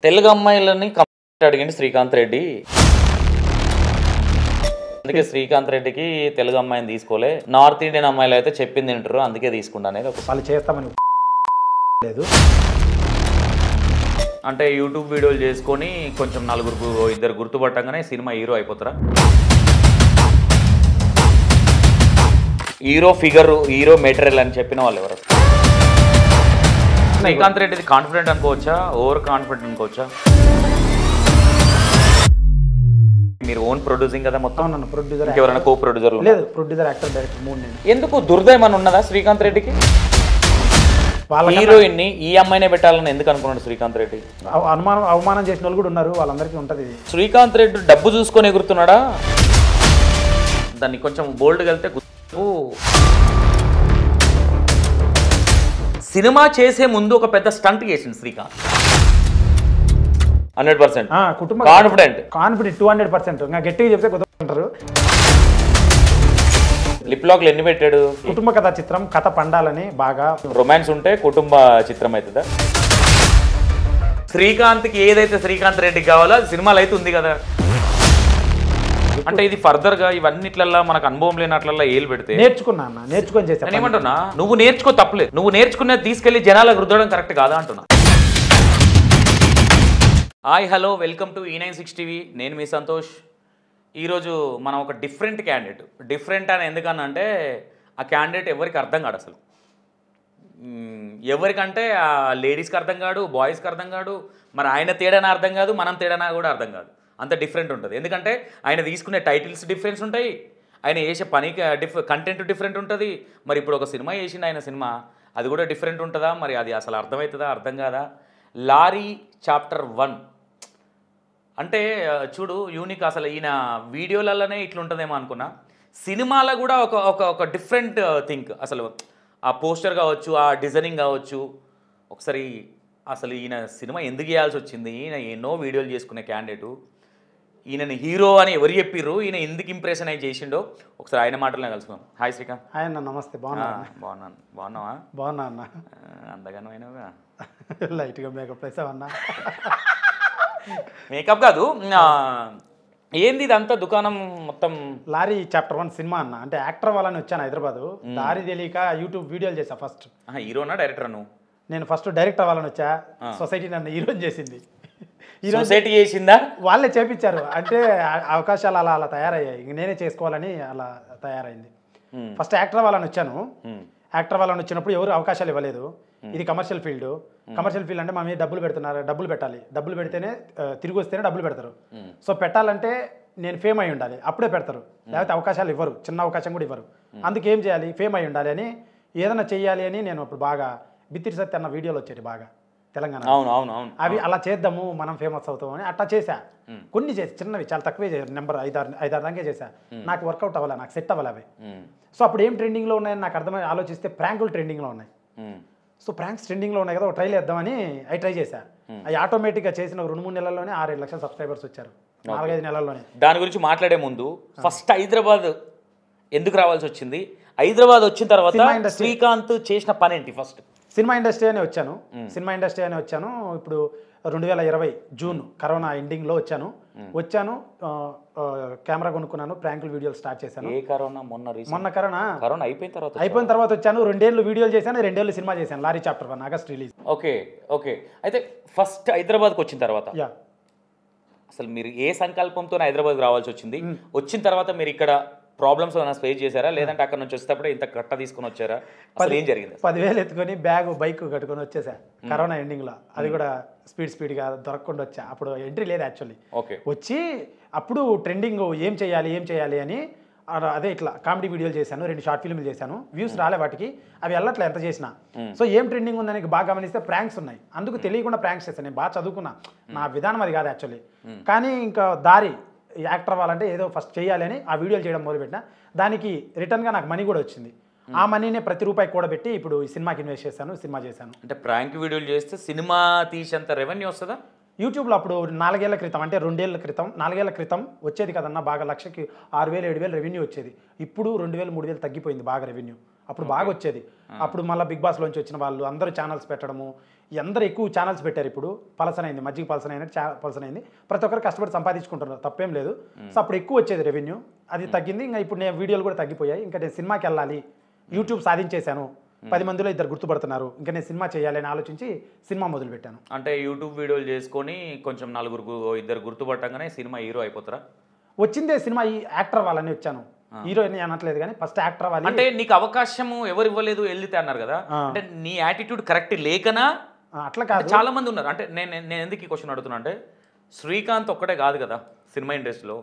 తెలుగు అమ్మాయిలని అడిగింది శ్రీకాంత్ రెడ్డి. అందుకే శ్రీకాంత్ రెడ్డికి తెలుగు అమ్మాయిని తీసుకోలే, నార్త్ ఇండియన్ అమ్మాయిలు అయితే చెప్పింది వింటారు, అందుకే తీసుకుంటా అనేది వాళ్ళు చేస్తామని లేదు. అంటే యూట్యూబ్ వీడియోలు చేసుకొని కొంచెం నలుగురు ఇద్దరు గుర్తుపట్టంగానే సినిమా హీరో అయిపోతారా? హీరో ఫిగర్, హీరో మెటీరియల్ అని చెప్పిన వాళ్ళు ఎవరు? శ్రీకాంత్ రెడ్డిది కాన్ఫిడెంట్ అనుకోవచ్చా, ఓవర్ కాన్ఫిడెంట్ అనుకోవచ్చా? మీరు ఓన్ ప్రొడ్యూసింగ్ కదా మొత్తం? అవునన్నా, ప్రొడ్యూసర్. ఎవరైనా కో ప్రొడ్యూసర్ లేదు, ప్రొడ్యూసర్, యాక్టర్, డైరెక్టర్ మూడు నేను. ఎందుకు దుర్దయం అని ఉన్నదా శ్రీకాంత్ రెడ్డికి? హీరోయిన్ ని ఈ అమ్మాయినే పెట్టాలని ఎందుకు అనుకున్నాడు శ్రీకాంత్ రెడ్డి? అవమానం చేసిన వాళ్ళు కూడా ఉన్నారు, వాళ్ళందరికీ ఉంటది. శ్రీకాంత్ రెడ్డి డబ్బు చూసుకొని ఎగురుతున్నాడా? దాన్ని కొంచెం బోల్డ్గా వెళ్తే సినిమా చేసే ముందు ఒక పెద్ద స్టంట్ చేసింది శ్రీకాంత్. 100% కుటుంబ కాన్ఫిడెంట్ 200%. ఇంకా గట్టిగా చెప్తే కుదరదు. లిప్ లాక్లు ఎన్ని పెట్టాడు? కుటుంబ కథ చిత్రం, కథ పండాలని బాగా రొమాన్స్ ఉంటే కుటుంబ చిత్రం అవుతుందా? శ్రీకాంత్కి ఏదైతే శ్రీకాంత్ రెడ్డికి కావాలో అది సినిమాలు అయితే ఉంది కదా. అంటే ఇది ఫర్దర్ గా ఇవన్నిట్లల్లా మనకు అనుభవం లేనట్లల్లా ఏలు పెడితే నేర్చుకొని చేస్తాను. నేను ఏమంటున్నా, నువ్వు నేర్చుకో, తప్పలేదు. నువ్వు నేర్చుకునేది తీసుకెళ్లి జనాలకు రుద్దడం కరెక్ట్ కాదా అంటున్నా. Hi, hello, welcome to E96 TV. నేను మీ సంతోష్. ఈరోజు మనం ఒక డిఫరెంట్ క్యాండిడేట్. డిఫరెంట్ అని ఎందుకనంటే ఆ క్యాండిడేట్ ఎవరికి అర్థం కాడు అసలు. ఎవరికంటే ఆ లేడీస్కి అర్థం కాడు, బాయ్స్కి అర్థం కాడు, మరి ఆయన తేడానా అర్థం కాదు, మనం తేడానా కూడా అర్థం కాదు. అంత డిఫరెంట్ ఉంటుంది. ఎందుకంటే ఆయన తీసుకునే టైటిల్స్ డిఫరెన్స్ ఉంటాయి, ఆయన చేసే పనికి కంటెంట్ డిఫరెంట్ ఉంటుంది. మరి ఇప్పుడు ఒక సినిమా చేసిండు ఆయన, సినిమా అది కూడా డిఫరెంట్ ఉంటుందా? మరి అది అసలు అర్థమవుతుందా, అర్థం కాదా? లారీ చాప్టర్ 1 అంటే చూడు, యూనిక్. అసలు ఈయన వీడియోలలోనే ఇట్లుంటుందేమో అనుకున్నా, సినిమాలో కూడా ఒక డిఫరెంట్ థింక్. అసలు ఆ పోస్టర్ కావచ్చు, ఆ డిజైనింగ్ కావచ్చు. ఒకసారి అసలు ఈయన సినిమా ఎందుకు చేయాల్సి వచ్చింది? ఈయన ఎన్నో వీడియోలు చేసుకునే క్యాండిడేటు, ఈయనని హీరో అని ఎవరు చెప్పిర్రు, ఈయన ఎందుకు ఇంప్రెషన్ అయి చేసిండో ఒకసారి ఆయన మాటలనే కలుసుకుందాం. హాయ్ శ్రీకాంత్. హాయ్ అన్న, నమస్తే. బాగున్నావా? బాగున్నా అన్న. అందగాను అయినవుగా. లైట్గా మేకప్ వేసావన్నా? మేకప్ కాదు, ఏంది ఇదంతా దుకాణం మొత్తం? లారీ చాప్టర్ 1 సినిమా అన్న. అంటే యాక్టర్ వాళ్ళని వచ్చాను హైదరాబాద్, దారి తెలియక యూట్యూబ్ వీడియోలు చేసా. ఫస్ట్ హీరోనా డైరెక్టర్? నువ్వు? నేను ఫస్ట్ డైరెక్టర్ అవ్వాలని వచ్చా. సొసైటీ నన్ను హీరోని చేసింది. సొసైటీ చేసిందా? వాళ్ళే చేపించారు. అంటే అవకాశాలు అలా తయారయ్యాయి, ఇంక నేనే చేసుకోవాలని అలా తయారైంది. ఫస్ట్ యాక్టర్ వాళ్ళని వచ్చాను. యాక్టర్ వాళ్ళని వచ్చినప్పుడు ఎవరు అవకాశాలు ఇవ్వలేదు. ఇది కమర్షియల్ ఫీల్డ్. కమర్షియల్ ఫీల్డ్ అంటే మా మీద డబ్బులు పెడుతున్నారు, డబ్బులు పెట్టాలి, డబ్బులు పెడితేనే తిరిగి వస్తేనే డబ్బులు పెడతారు. సో పెట్టాలంటే నేను ఫేమ్ అయి ఉండాలి, అప్పుడే పెడతారు, లేకపోతే అవకాశాలు ఇవ్వరు, చిన్న అవకాశం కూడా ఇవ్వరు. అందుకు ఏం చేయాలి, ఫేమ్ అయి ఉండాలి అని, ఏదైనా చెయ్యాలి అని నేను అప్పుడు బాగా బిత్తిరి సత్తి అన్న వీడియోలు వచ్చేది బాగా తెలంగాణ. అవి అలా చేద్దాము, మనం ఫేమస్ అవుతామని అట్లా చేశా. కొన్ని చేసి చిన్నవి, చాలా తక్కువే చేశాను. నెంబర్ 5-6 దాకా చేశా. నాకు వర్కౌట్ అవ్వాలి, నాకు సెట్ అవ్వాలి అవి. సో అప్పుడు ఏం ట్రెండింగ్లో ఉన్నాయని నాకు అర్థమై ఆలోచిస్తే ప్రాంకులు ట్రెండింగ్లో ఉన్నాయి. సో ప్రాంక్స్ ట్రెండింగ్లో ఉన్నాయి కదా, ఒక ట్రైల్ వేద్దామని అవి ట్రై చేశా. అవి ఆటోమేటిక్గా చేసిన 2-3 నెలల్లోనే 6-7 లక్షల సబ్స్క్రైబర్స్ వచ్చారు, 4-5 నెలల్లోనే. దాని గురించి మాట్లాడే ముందు ఫస్ట్ హైదరాబాద్ ఎందుకు రావాల్సి వచ్చింది? హైదరాబాద్ వచ్చిన తర్వాత శ్రీకాంత్ చేసిన పని ఏంటి? ఫస్ట్ సినిమా ఇండస్ట్రీ అనే వచ్చాను. ఇప్పుడు 2020 జూన్ కరోనా ఎండింగ్లో వచ్చాను. కెమెరా కొనుక్కున్నాను, ప్రాంకుల్ వీడియోలు స్టార్ట్ చేశాను. మొన్న కరోనా అయిపోయిన తర్వాత వచ్చాను. 2 ఏళ్ళు వీడియోలు చేశాను, 2 ఏళ్ళు సినిమా చేశాను. Lorry chapter 1 August release. Okay. అయితే ఫస్ట్ హైదరాబాద్కి వచ్చిన తర్వాత అసలు మీరు ఏ సంకల్పంతో హైదరాబాద్ రావాల్సి వచ్చింది? వచ్చిన తర్వాత మీరు ఇక్కడ ప్రాబ్లమ్స్ ఏమైనా ఫేస్ చేశారా, లేదంటే అక్కడ నుంచి వచ్చేటప్పుడు ఇంత కట్ట తీసుకుని వచ్చారా? అసలు ఏం జరిగింది? 10,000 ఎత్తుకొని బైక్ కట్టుకొని వచ్చేసా కరోనా ఎండింగ్లో. అది కూడా స్పీడ్గా దొరకకుండా వచ్చా. అప్పుడు ఎంట్రీ లేదు యాక్చువల్లీ. వచ్చి అప్పుడు ట్రెండింగ్ ఏం చేయాలి అని అదే ఇట్లా కామెడీ వీడియోలు చేశాను, 2 షార్ట్ ఫిల్మ్లు చేశాను. వ్యూస్ రాలే వాటికి, అవి వెళ్ళట్లే ఎంత చేసినా. సో ఏం ట్రెండింగ్ ఉందని బాగా గమనిస్తే ప్రాంక్స్ ఉన్నాయి. అందుకు తెలియకుండా ప్రాంక్స్ చేశాను. నేను బాగా చదువుకున్నా, నా విధానం అది కాదు యాక్చువల్లీ. కానీ ఇంకా దారి యాక్టర్ అవ్వాలంటే ఏదో ఫస్ట్ చేయాలి అని ఆ వీడియోలు చేయడం మొదలుపెట్టిన. దానికి రిటర్న్గా నాకు మనీ కూడా వచ్చింది. ఆ మనీనే ప్రతి రూపాయి కూడబెట్టి ఇప్పుడు ఈ సినిమాకి ఇన్వెస్ట్ చేశాను, సినిమా చేశాను. అంటే ప్రాంక్ వీడియోలు చేస్తే సినిమా తీసేంత రెవెన్యూ వస్తుందా? యూట్యూబ్లో అప్పుడు 4 ఏళ్ల క్రితం, అంటే 2 ఏళ్ల క్రితం, 4 ఏళ్ల క్రితం వచ్చేది కదన్నా బాగా, లక్షకి 6,000-7,000 రెవెన్యూ వచ్చేది. ఇప్పుడు 2,000-3,000 తగ్గిపోయింది బాగా రెవెన్యూ. అప్పుడు బాగా వచ్చేది. అప్పుడు మళ్ళీ బిగ్ బాస్లోంచి వచ్చిన వాళ్ళు అందరూ ఛానల్స్ పెట్టడము, అందరూ ఎక్కువ ఛానల్స్ పెట్టారు ఇప్పుడు, పలసనైంది, మజ్జిగ పలసనైనట్టు పలసనైంది, ప్రతి ఒక్కరు కష్టపడి సంపాదించుకుంటున్నారు, తప్పేం లేదు. సో అప్పుడు ఎక్కువ వచ్చేది రెవెన్యూ, అది తగ్గింది. ఇంకా ఇప్పుడు నేను వీడియోలు కూడా తగ్గిపోయాయి. ఇంకా నేను సినిమాకి వెళ్ళాలి, యూట్యూబ్ సాధించేశాను, 10 మందిలో 2 గుర్తుపడుతున్నారు, ఇంకా నేను సినిమా చేయాలి అని ఆలోచించి సినిమా మొదలుపెట్టాను. అంటే యూట్యూబ్ వీడియోలు చేసుకొని కొంచెం 2 గుర్తుపట్టగానే సినిమా హీరో అయిపోతారా? వచ్చిందే సినిమా ఈ యాక్టర్ వాళ్ళని వచ్చాను, హీరో అని అనట్లేదు కానీ ఫస్ట్ యాక్టర్ వాళ్ళు. అంటే నీకు అవకాశం ఎవరు ఇవ్వలేదు వెళ్తే అన్నారు కదా, అంటే నీ యాటిట్యూడ్ కరెక్ట్ లేకనా? అట్లా కాదు, చాలా మంది ఉన్నారు. అంటే నేను ఎందుకు ఈ క్వశ్చన్ అడుగుతున్నా అంటే, శ్రీకాంత్ ఒక్కటే కాదు కదా సినిమా ఇండస్ట్రీలో,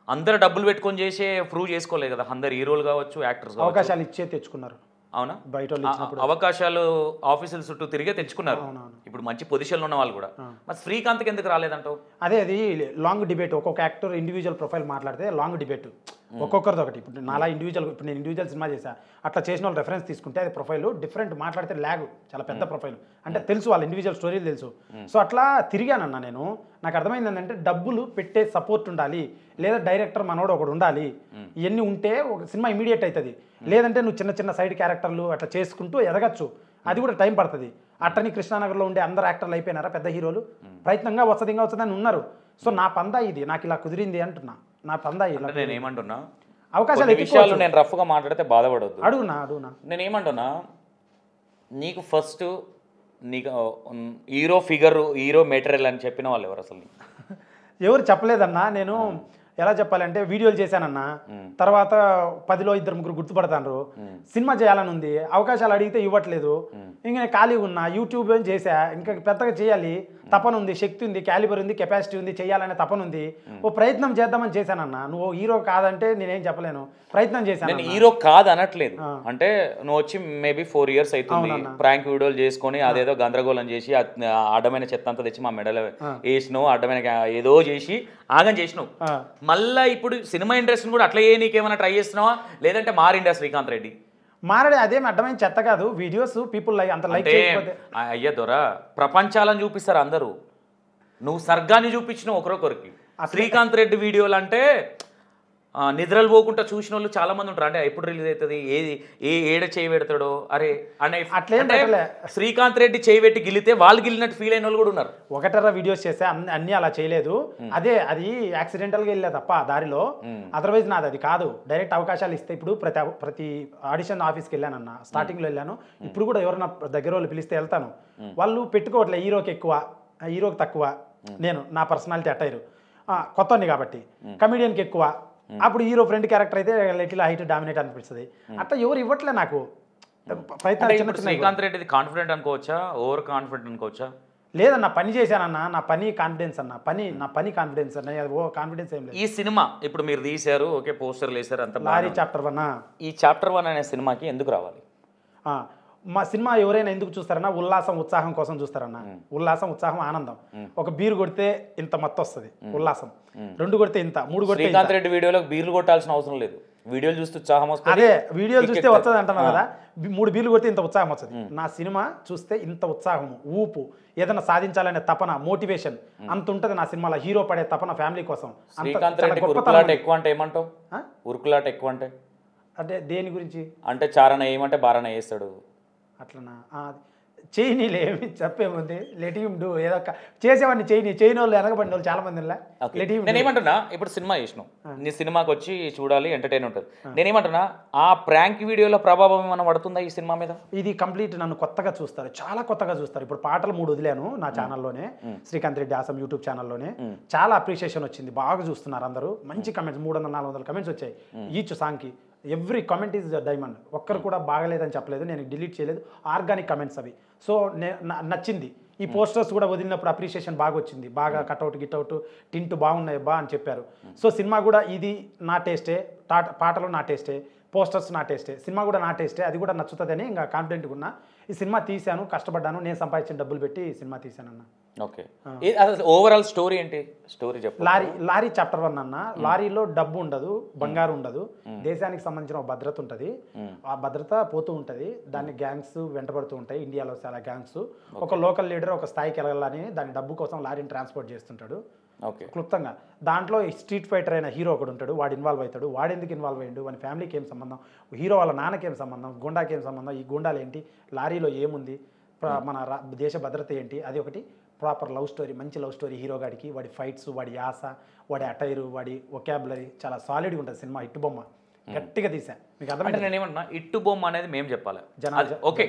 అందరు డబ్బులు పెట్టుకొని చేసే ప్రూవ్ చేసుకోలేదు కదా, అందరు హీరోలు కావచ్చు, యాక్టర్స్ కావచ్చు, అవకాశాలు ఇచ్చే తెచ్చుకున్నారు. అవునా? బయట అవకాశాలు ఆఫీసుల చుట్టూ తిరిగే తెచ్చుకున్నారు. ఇప్పుడు మంచి పొజిషన్లో ఉన్న వాళ్ళు కూడా. మరి శ్రీకాంత్కి ఎందుకు రాలేదంటావు? అదే అది లాంగ్ డిబేట్, ఒక్కొక్క యాక్టర్ ఇండివిజువల్ ప్రొఫైల్ మాట్లాడితే లాంగ్ డిబేట్, ఒక్కొక్కరిది ఒకటి. ఇప్పుడు నాలా ఇండివిజువల్, ఇప్పుడు నేను ఇండివిజువల్ సినిమా చేశా, అట్లా చేసిన వాళ్ళు రెఫరెన్స్ తీసుకుంటే అది ప్రొఫైల్ డిఫరెంట్, మాట్లాడితే ల్యాగ్, చాలా పెద్ద ప్రొఫైల్, అంటే తెలుసు వాళ్ళ ఇండివిజువల్ స్టోరీలు తెలుసు. సో అట్లా తిరిగానన్నా నేను. నాకు అర్థమైంది ఏంటంటే డబ్బులు పెట్టే సపోర్ట్ ఉండాలి, లేదా డైరెక్టర్ మనోడు ఒకడు ఉండాలి, ఇవన్నీ ఉంటే ఒక సినిమా ఇమీడియట్ అవుతుంది. లేదంటే నువ్వు చిన్న చిన్న సైడ్ క్యారెక్టర్లు అట్లా చేసుకుంటూ ఎదగచ్చు, అది కూడా టైం పడుతుంది. అట్టని కృష్ణానగర్లో ఉండే అందరు యాక్టర్లు అయిపోయినారా పెద్ద హీరోలు? ప్రయత్నంగా వస్తుంది అని ఉన్నారు. సో నా పందా ఇది, నాకు ఇలా కుదిరింది అంటున్నా, నా పందా ఇలా. నేను ఏమంటున్నా, అవకాశాలు విషయాలు నేను రఫ్గా మాట్లాడితే బాధపడవద్దు. అడుగునా నేను ఏమంటున్నా, నీకు ఫస్ట్ నీకు హీరో ఫిగర్, హీరో మెటీరియల్ అని చెప్పిన వాళ్ళు ఎవరు అసలు? ఎవరు చెప్పలేదన్నా. నేను ఎలా చెప్పాలంటే వీడియోలు చేశానన్నా, తర్వాత 10లో 2-3 గుర్తుపడతాను, సినిమా చేయాలని ఉంది, అవకాశాలు అడిగితే ఇవ్వట్లేదు, ఇంకా నేను ఖాళీగా ఉన్నా, యూట్యూబ్ ఏం చేశా, ఇంకా పెద్దగా చేయాలి, తపన ఉంది, శక్తి ఉంది, క్యాలిబర్ ఉంది, కెపాసిటీ ఉంది, చేయాలనే తపన ఉంది, ఓ ప్రయత్నం చేద్దామని చేశానన్నా. నువ్వు హీరో కాదంటే నేనేం చెప్పలేను, ప్రయత్నం చేశాను. నేను హీరో కాదు అనట్లేదు, అంటే నువ్వు వచ్చి మేబీ 4 years అవుతుంది, ప్రాంక్ వీడియోలు చేసుకొని అదేదో గందరగోళం చేసి అడ్డమైన చెత్త అంతా తెచ్చి మా మెడలో వేసినావు, అడ్డమైన ఏదో చేసి ఆగం చేసినావు. మళ్ళీ ఇప్పుడు సినిమా ఇండస్ట్రీని కూడా అట్లా నీకేమైనా ట్రై చేస్తున్నావా, లేదంటే మారిండా శ్రీకాంత్ రెడ్డి? మారడే, అదేం అడ్డమైన చెత్త కాదు, వీడియోస్ పీపుల్ లైక్ అంత లైక్ చేయకపోతే. అయ్యా దొరా, ప్రపంచాలను చూపిస్తారు అందరూ, నువ్వు సర్గాన్ని చూపించినావు ఒకరొకరికి. శ్రీకాంత్ రెడ్డి వీడియోలు అంటే నిద్రలు పోకుండా చూసిన వాళ్ళు చాలా మంది ఉంటారు. అంటే ఎప్పుడు రిలీజ్ అవుతుంది, ఏడ చేయి పెడతాడో అరే అనే అట్లే. శ్రీకాంత్ రెడ్డి చేయి పెట్టి గిలితే వాళ్ళు గిలినట్టు ఫీల్ అయిన వాళ్ళు కూడా ఉన్నారు. ఒకటరా వీడియోస్ చేస్తే అన్ని అలా చేయలేదు, అది యాక్సిడెంటల్గా వెళ్ళే తప్ప దారిలో, అదర్వైజ్ నాది అది కాదు. డైరెక్ట్ అవకాశాలు ఇస్తే ఇప్పుడు ప్రతి ఆడిషన్ ఆఫీస్కి వెళ్ళానన్నా, స్టార్టింగ్లో వెళ్ళాను, ఇప్పుడు కూడా ఎవరైనా దగ్గర వాళ్ళు పిలిస్తే వెళ్తాను. వాళ్ళు పెట్టుకోవట్లే, హీరోకి ఎక్కువ, హీరోకి తక్కువ, నేను నా పర్సనాలిటీ అట్టైరు కొత్తని కాబట్టి, కమెడియన్కి ఎక్కువ, అప్పుడు హీరో ఫ్రెండ్ క్యారెక్టర్ అయితే లిటిల్ హైట్ డామినేట్ అనిపిస్తుంది. అట్లా ఎవరు ఇవ్వట్లే నాకు. ప్రయత్నం శ్రీకాంత్ రెడ్డి కాన్ఫిడెంట్ అనుకోవచ్చా, ఓవర్ కాన్ఫిడెంట్ అనుకోవచ్చా? లేదన్న, పని చేశానన్నా, నా పని కాన్ఫిడెన్స్ అన్న, నా పని కాన్ఫిడెన్స్ అన్న, ఓ కాన్ఫిడెన్స్ ఏం లేదు. ఈ సినిమా ఇప్పుడు మీరు తీశారు, ఓకే, పోస్టర్లు వేశారు, అంత లారీ చాప్టర్ 1. ఈ చాప్టర్ 1 అనే సినిమాకి ఎందుకు రావాలి? మా సినిమా ఎవరైనా ఎందుకు చూస్తారన్నా, ఉల్లాసం ఉత్సాహం కోసం చూస్తారన్నా. ఉల్లాసం ఉత్సాహం ఆనందం. ఒక బీరు కొడితే ఇంత మత్తు వస్తుంది, ఉల్లాసం. 2 కొడితే ఇంత, 3 కొడితే. శ్రీకాంత్ రెడ్డి వీడియోలో బీర్లు కొట్టాల్సిన అవసరం లేదు, వీడియోలు చూస్తే ఉత్సాహం వస్తుంది. అదే వీడియోలు చూస్తే వస్తుంది అంటున్నావు కదా, 3 బీర్లు కొడితే ఇంత ఉత్సాహం వస్తుంది. నా సినిమా చూస్తే ఇంత ఉత్సాహము, ఊపు, ఏదైనా సాధించాలనే తపన, మోటివేషన్ అంత ఉంటుంది నా సినిమాలో. హీరో పడే తపన ఫ్యామిలీ కోసం. శ్రీకాంత్ రెడ్డి ఉరుకులాట ఎక్కువ అంటే ఏమంటావు? ఉరుకులాట ఎక్కువ అంటే దేని గురించి? అంటే చారణ ఏమంటే బారణ వేస్తాడు అట్లనా? చేయనీలే, ఏమి చెప్పేముంది, లెటిమ్ డూ, ఏదో చేసేవాడిని చేయని వాళ్ళు వెనకబడిన వాళ్ళు చాలా మంది. నేనేమంటున్నా, ఇప్పుడు సినిమా చేసినావు, నీ సినిమాకి వచ్చి చూడాలి, ఎంటర్టైన్ ఉంటుంది. నేనేమంటున్నా, ఆ ప్రాంక్ వీడియోలో ప్రభావం ఏమైనా పడుతుందా ఈ సినిమా మీద? ఇది కంప్లీట్ నన్ను కొత్తగా చూస్తారు, చాలా కొత్తగా చూస్తారు. ఇప్పుడు పాటలు 3 వదిలాను నా ఛానల్లోనే, శ్రీకాంత్ రెడ్డి ఆసం యూట్యూబ్ ఛానల్లోనే. చాలా అప్రిషియేషన్ వచ్చింది, బాగా చూస్తున్నారు అందరూ, మంచి కమెంట్స్, 300-400 కమెంట్స్ వచ్చాయి ఈచ్ సాంగ్కి. ఎవ్రీ కమెంట్ ఈజ్ డైమండ్, ఒక్కరు కూడా బాగలేదని చెప్పలేదు, నేను డిలీట్ చేయలేదు, ఆర్గానిక్ కమెంట్స్ అవి. సో నచ్చింది. ఈ పోస్టర్స్ కూడా వదిలినప్పుడు అప్రిషియేషన్ బాగా వచ్చింది, బాగా కట్అవుట్ గిట్అవుట్ టింట్ బాగున్నాయి బా అని చెప్పారు. సో సినిమా కూడా ఇది నా టేస్టే, పాటలు నా టేస్టే, పోస్టర్స్ నా టేస్టే, సినిమా కూడా నా టేస్టే, అది కూడా నచ్చుతుందని ఇంకా కాన్ఫిడెంట్గా ఉన్నా. ఈ సినిమా తీశాను, కష్టపడ్డాను, నేను సంపాదించిన డబ్బులు పెట్టి సినిమా తీశానన్న. ఓకే, అసలు ఓవరాల్ స్టోరీ ఏంటి? స్టోరీ చెప్పు. లారీ చాప్టర్ 1 అన్న. లారీలో డబ్బు ఉండదు, బంగారు ఉండదు, దేశానికి సంబంధించిన ఒక భద్రత ఉంటుంది. ఆ భద్రత పోతూ ఉంటుంది, దాన్ని గ్యాంగ్స్ వెంటబడుతూ ఉంటాయి, ఇండియాలో చాలా గ్యాంగ్స్. ఒక లోకల్ లీడర్ ఒక స్థాయికి వెళ్ళాలని దాని డబ్బు కోసం లారీని ట్రాన్స్పోర్ట్ చేస్తుంటాడు క్లుప్తంగా. దాంట్లో స్ట్రీట్ ఫైటర్ అయిన హీరో ఒకడు ఉంటాడు, వాడు ఇన్వాల్వ్ అవుతాడు. వాడు ఎందుకు ఇన్వాల్వ్ అయ్యాడు, వాని ఫ్యామిలీకి ఏం సంబంధం, హీరో వాళ్ళ నాన్నకి ఏం సంబంధం, గుండాకి ఏం సంబంధం, ఈ గుండాలు ఏంటి, లారీలో ఏముంది, మన దేశ భద్రత ఏంటి, అది ఒకటి. ప్రాపర్ లవ్ స్టోరీ, మంచి లవ్ స్టోరీ హీరో గాడికి, వాడి ఫైట్స్, వాడి యాస, వాడి అటైరు, వాడి ఒకాబులరీ చాలా సాలిడ్గా ఉంటుంది సినిమా. ఇట్టు బొమ్మ గట్టిగా తీసా. మీకు అంటే అర్థమైంది? నేనేమన్నా ఇట్టు బొమ్మ అనేది మేము చెప్పాలి, జనాలు ఓకే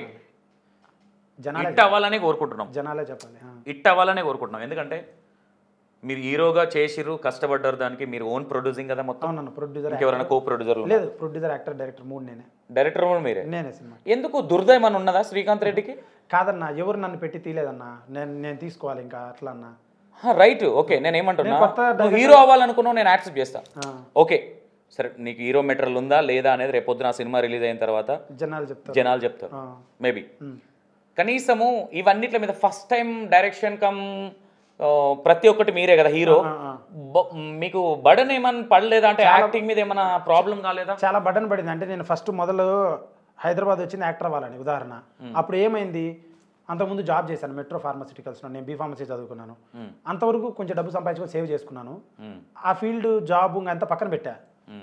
జనాలే ఇట్ అవ్వాలనే కోరుకుంటున్నాం, జనాలే చెప్పాలి. ఇట్ అవ్వాలనే కోరుకుంటున్నాం. ఎందుకంటే మీరు హీరోగా చేసిర్రు, కష్టపడ్డారు, దానికి మీరు ఓన్ ప్రొడ్యూసింగ్ కదా మొత్తం. అవునన్న ప్రొడ్యూసర్ ఇంకెవరైనా కో ప్రొడ్యూసర్లు? లేదు, ప్రొడ్యూసర్, యాక్టర్, డైరెక్టర్ 3 నేనే. డైరెక్టర్ కూడా మీరే? నేనే సినిమా. ఎందుకు దుర్దయం అని ఉన్నదా శ్రీకాంత్ రెడ్డికి? కాదన్నా, ఎవరు నన్ను పెట్టి తీయలేదన్నా, నేను తీసుకోవాలి ఇంకా అట్లా అన్నా. Right, okay. నేను ఏమంటున్నా, కొత్త నువ్వు హీరో అవ్వాలనుకున్నావు, నేను యాక్సెప్ట్ చేస్తా, ఓకే సరే. నీకు హీరో మెటీరియల్ ఉందా లేదా అనేది రేపు పొద్దున సినిమా రిలీజ్ అయిన తర్వాత జనాలు చెప్తారు మేబీ. కనీసము ఇవన్నిట్ల మీద ఫస్ట్ టైం డైరెక్షన్ కమ్ ప్రతి ఒక్కటి మీరే కదా హీరో, మీకు బర్డన్ ఏమన్నా పడలేదా? అంటే యాక్టింగ్ మీద ఏమైనా ప్రాబ్లం కాలేదా? చాలా బర్డన్ పడింది. అంటే నేను ఫస్ట్ మొదలు హైదరాబాద్ వచ్చింది యాక్టర్ అవ్వాలని, ఉదాహరణ. అప్పుడు ఏమైంది, అంతకుముందు జాబ్ చేశాను మెట్రో ఫార్మస్యూటికల్స్లో, నేను బీఫార్మసీ చదువుకున్నాను. అంతవరకు కొంచెం డబ్బు సంపాదించుకొని సేవ్ చేసుకున్నాను. ఆ ఫీల్డ్ జాబ్ అంతా పక్కన పెట్టా.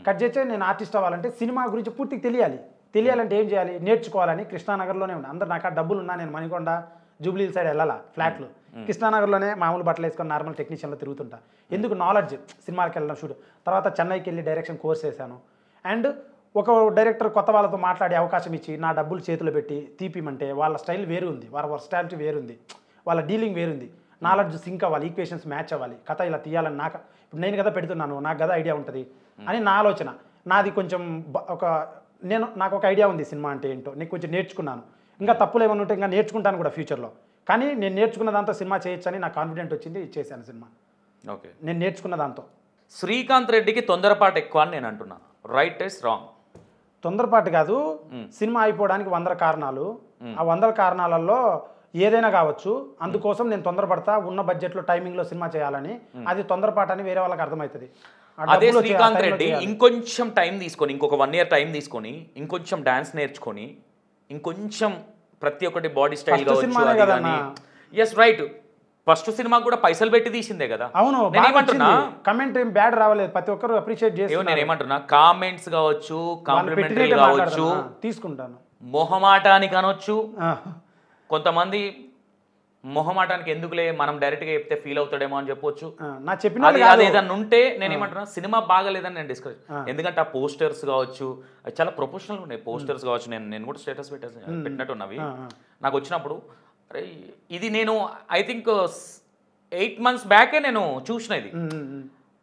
కట్ చేస్తే నేను ఆర్టిస్ట్ అవ్వాలంటే సినిమా గురించి పూర్తిగా తెలియాలంటే ఏం చేయాలి, నేర్చుకోవాలని కృష్ణానగర్లోనే ఉంది. అందరు నాకు ఆ డబ్బులు ఉన్నా, నేను మణికొండ జూబ్లీ సైడ్ వెళ్ళాలా ఫ్లాట్లు, కృష్ణానగర్లోనే మామూలు బట్టలు వేసుకొని నార్మల్ టెక్నీషియన్లో తిరుగుతుంటా. ఎందుకు నాలెడ్జ్, సినిమాకి వెళ్ళడం షూట్. తర్వాత చెన్నైకి వెళ్ళి డైరెక్షన్ కోర్స్ చేశాను. అండ్ ఒక డైరెక్టర్ కొత్త వాళ్ళతో మాట్లాడే అవకాశం ఇచ్చి నా డబ్బులు చేతిలో పెట్టి తీపిమంటే వాళ్ళ స్టైల్ వేరు ఉంది, వాళ్ళ వర్స్టాలిటీ వేరుంది, వాళ్ళ డీలింగ్ వేరుంది. నాలెడ్జ్ సింక్ అవ్వాలి, ఈక్వేషన్స్ మ్యాచ్ అవ్వాలి, కథ ఇలా తీయాలని నాకు ఇప్పుడు నేను కదా పెడుతున్నాను, నాకు కదా ఐడియా ఉంటుంది అని నా ఆలోచన. నాది కొంచెం నాకు ఒక ఐడియా ఉంది సినిమా అంటే ఏంటో, నేను కొంచెం నేర్చుకున్నాను. ఇంకా తప్పులు ఏమైనా ఉంటే ఇంకా నేర్చుకుంటాను కూడా ఫ్యూచర్లో. కానీ నేను నేర్చుకున్న దాంతో సినిమా చేయొచ్చని నాకు కాన్ఫిడెంట్ వచ్చింది, చేశాను సినిమా. ఓకే, నేను నేర్చుకున్న దాంతో. శ్రీకాంత్ రెడ్డికి తొందరపాటు ఎక్కువ అని నేను అంటున్నా, రైట్ ఇస్ రాంగ్? తొందరపాటు కాదు, సినిమా అయిపోవడానికి 100 కారణాలు. ఆ 100 కారణాలలో ఏదైనా కావచ్చు. అందుకోసం నేను తొందరపడతా, ఉన్న బడ్జెట్లో టైమింగ్లో సినిమా చేయాలని. అది తొందరపాటు అని వేరే వాళ్ళకి అర్థమవుతుంది. అదే శ్రీకాంత్ రెడ్డి ఇంకొంచెం టైం తీసుకొని, ఇంకొక 1 year టైం తీసుకొని, ఇంకొంచెం డాన్స్ నేర్చుకొని, ఇంకొంచెం ప్రతి ఒక్కటి బాడీ స్టైల్ కావచ్చు. ఎస్ రైట్, ఫస్ట్ సినిమా కూడా పైసలు పెట్టి తీసిందే కదా. అవును, నేనేమంటున్నా కమెంట్ ఏం బ్యాడ్ రావలేదు, ప్రతి ఒక్కరు అప్రిషియేట్ చేస్తారు. నేనేమంటున్నా కామెంట్స్ కావచ్చు, కాంప్లిమెంటరీ కావచ్చు, తీసుకుంటాను. మొహమాటానికి అనొచ్చు. కొంతమంది మొహమాటానికి ఎందుకులే, మనం డైరెక్ట్గా చెప్తే ఫీల్ అవుతాడేమో అని చెప్పొచ్చు. నా చెప్పిన అది ఏదన్నా ఉంటే నేనేమంటున్నా సినిమా బాగాలేదని నేను డిస్కస్. ఎందుకంటే ఆ పోస్టర్స్ కావచ్చు అది చాలా ప్రొఫెషనల్ ఉన్నాయి. పోస్టర్స్ కావచ్చు, నేను కూడా స్టేటస్ పెట్టినట్టున్నవి నాకు వచ్చినప్పుడు, అరే ఇది నేను ఐ థింక్ 8 months బ్యాకే నేను చూసిన ఇది.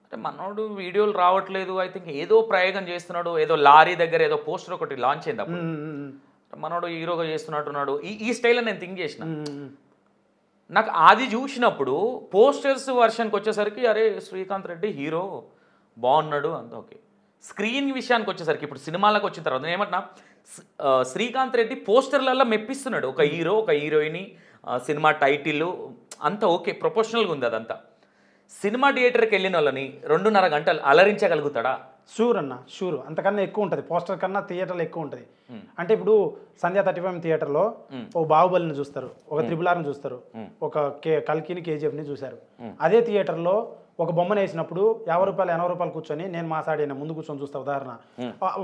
అంటే మనోడు వీడియోలు రావట్లేదు, ఐ థింక్ ఏదో ప్రయోగం చేస్తున్నాడు, ఏదో లారీ దగ్గర ఏదో పోస్టర్ ఒకటి లాంచ్ అయింది అప్పుడు, మనోడు హీరోగా చేస్తున్నట్టున్నాడు. ఈ స్టైల్లో నేను థింక్ చేసిన. నాకు అది చూసినప్పుడు పోస్టర్స్ వర్షన్కి వచ్చేసరికి అరే శ్రీకాంత్ రెడ్డి హీరో బాగున్నాడు అంత ఓకే. స్క్రీన్ విషయానికి వచ్చేసరికి ఇప్పుడు సినిమాలకు వచ్చిన తర్వాత ఏమంటున్నా, శ్రీకాంత్ రెడ్డి పోస్టర్లలో మెప్పిస్తున్నాడు. ఒక హీరో, ఒక హీరోయిన్, సినిమా టైటిల్ అంతా ఓకే, ప్రొఫెషనల్గా ఉంది అదంతా. సినిమా థియేటర్కి వెళ్ళిన వాళ్ళని 2.5 గంటలు అలరించగలుగుతాడా? షూర్ అన్న, షూర్. అంతకన్నా ఎక్కువ ఉంటుంది, పోస్టర్ కన్నా థియేటర్లో ఎక్కువ ఉంటుంది. అంటే ఇప్పుడు సంధ్యా 35 థియేటర్లో ఒక బాహుబలిని చూస్తారు, ఒక RRRని చూస్తారు, ఒక కల్కిని KGFని చూశారు. అదే థియేటర్లో ఒక బొమ్మను వేసినప్పుడు 50 రూపాయలు 80 రూపాయలు కూర్చొని నేను మాసాడిన ముందు కూర్చొని చూస్తా. ఉదాహరణ,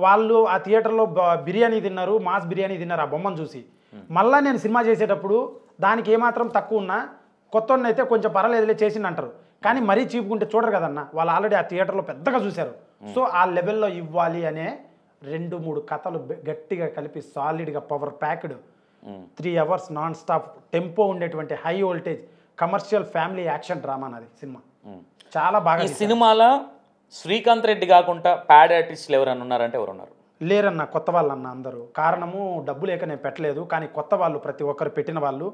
వాళ్ళు ఆ థియేటర్లో బిర్యానీ తిన్నారు, మాస్ బిర్యానీ తిన్నారు ఆ బొమ్మను చూసి. మళ్ళీ నేను సినిమా చేసేటప్పుడు దానికి ఏమాత్రం తక్కువ ఉన్నా కొత్త అయితే కొంచెం పర్వాలేదులే చేసింది అంటారు. కానీ మరీ చీపుకుంటే చూడరు కదన్న, వాళ్ళు ఆల్రెడీ ఆ థియేటర్లో పెద్దగా చూశారు. సో ఆ లెవెల్లో ఇవ్వాలి అనే 2-3 కథలు గట్టిగా కలిపి సాలిడ్గా power packed 3 hours non stop tempo ఉండేటువంటి high voltage commercial family action drama నాది సినిమా. చాలా బాగా. ఈ సినిమాలో శ్రీకాంత్ రెడ్డి కాకుండా ప్యాడ్ ఆర్టిస్టులు ఎవరన్నా ఉన్నారంటే ఎవరున్నారు? లేరన్న, కొత్త వాళ్ళు అన్న అందరూ. కారణము డబ్బు లేక నేను పెట్టలేదు, కానీ కొత్త వాళ్ళు ప్రతి ఒక్కరు పెట్టిన వాళ్ళు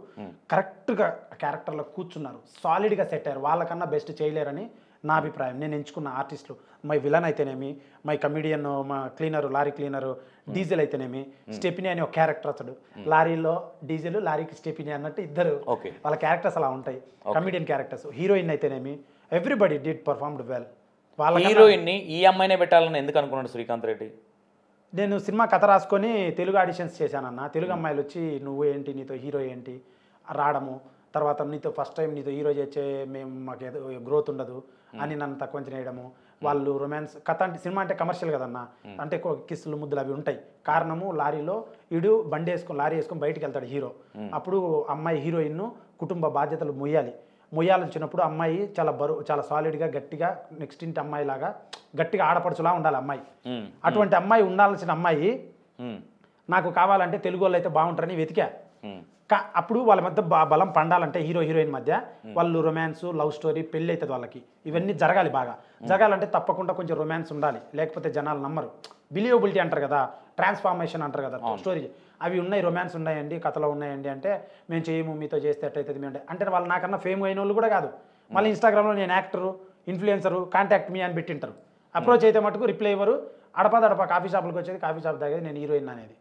కరెక్ట్గా క్యారెక్టర్లో కూర్చున్నారు, సాలిడ్గా సెట్ అయ్యారు. వాళ్ళకన్నా బెస్ట్ చేయలేరని నా అభిప్రాయం. నేను ఎంచుకున్న ఆర్టిస్టులు, మై విలన్ అయితేనేమి, మై కమిడియన్, మా క్లీనరు, లారీ క్లీనరు, డీజిల్ అయితేనేమి, స్టెపినీ అని ఒక క్యారెక్టర్ అతడు, లారీలో డీజిల్, లారీకి స్టెపినీ అన్నట్టు ఇద్దరు వాళ్ళ క్యారెక్టర్స్ అలా ఉంటాయి, కమిడియన్ క్యారెక్టర్స్. హీరోయిన్ అయితేనేమి ఎవ్రీబడి డిడ్ పర్ఫార్మ్డ్ వెల్. వాళ్ళ హీరోయిన్ని ఈ అమ్మాయినే పెట్టాలని ఎందుకు అనుకున్నాడు శ్రీకాంత్ రెడ్డి? నేను సినిమా కథ రాసుకొని తెలుగు ఆడిషన్స్ చేశానన్న. తెలుగు అమ్మాయిలు వచ్చి నువ్వు ఏంటి, నీతో హీరో ఏంటి రావడము, తర్వాత నీతో ఫస్ట్ టైం నీతో హీరో చేసే మేము మాకు ఏదో గ్రోత్ ఉండదు అని నన్ను తక్కువ వేయడము. వాళ్ళు రొమాన్స్ కథ అంటే సినిమా అంటే కమర్షియల్ కదన్న, అంటే కిస్సులు ముద్దులు అవి ఉంటాయి. కారణము లారీలో ఈడు బండి వేసుకొని లారీ వేసుకొని బయటికి వెళ్తాడు హీరో. అప్పుడు అమ్మాయి హీరోయిన్ కుటుంబ బాధ్యతలు మొయ్యాల్సినప్పుడు అమ్మాయి చాలా చాలా సాలిడ్గా గట్టిగా నెక్స్ట్ ఇంటి అమ్మాయి లాగా గట్టిగా ఆడపడుచులా ఉండాలి అమ్మాయి. అటువంటి అమ్మాయి ఉండాల్సిన అమ్మాయి నాకు కావాలంటే తెలుగు వాళ్ళు అయితే బాగుంటారని వెతికా. అప్పుడు వాళ్ళ మధ్య బలం పండాలంటే హీరో హీరోయిన్ మధ్య వాళ్ళు రొమాన్స్ లవ్ స్టోరీ పెళ్ళి అవుతుంది వాళ్ళకి, ఇవన్నీ జరగాలి. బాగా జరగాలంటే తప్పకుండా కొంచెం రొమాన్స్ ఉండాలి, లేకపోతే జనాలు నమ్మరు. బిలీవబిలిటీ అంటారు కదా, ట్రాన్స్ఫార్మేషన్ అంటారు కదా స్టోరీ, అవి ఉన్నాయి, రొమాన్స్ ఉన్నాయండి, కథలో ఉన్నాయండి అంటే మేము చేయము, మీతో చేస్తే ఎట్టయితుంది మేము అంటే వాళ్ళు నాకన్నా ఫేమ్ అయిన వాళ్ళు కూడా కాదు. మళ్ళీ ఇన్స్టాగ్రామ్లో నేను యాక్టరు ఇన్ఫ్లుయెన్సరు కాంటాక్ట్ మీ అని పెట్టింటారు. అప్రోచ్ అయితే మటుకు రిప్లై ఇవ్వరు. అడపదడప కాఫీ షాపులకు వచ్చేది, కాఫీ షాప్ దగ్గర నేను హీరోయిన్ అనేది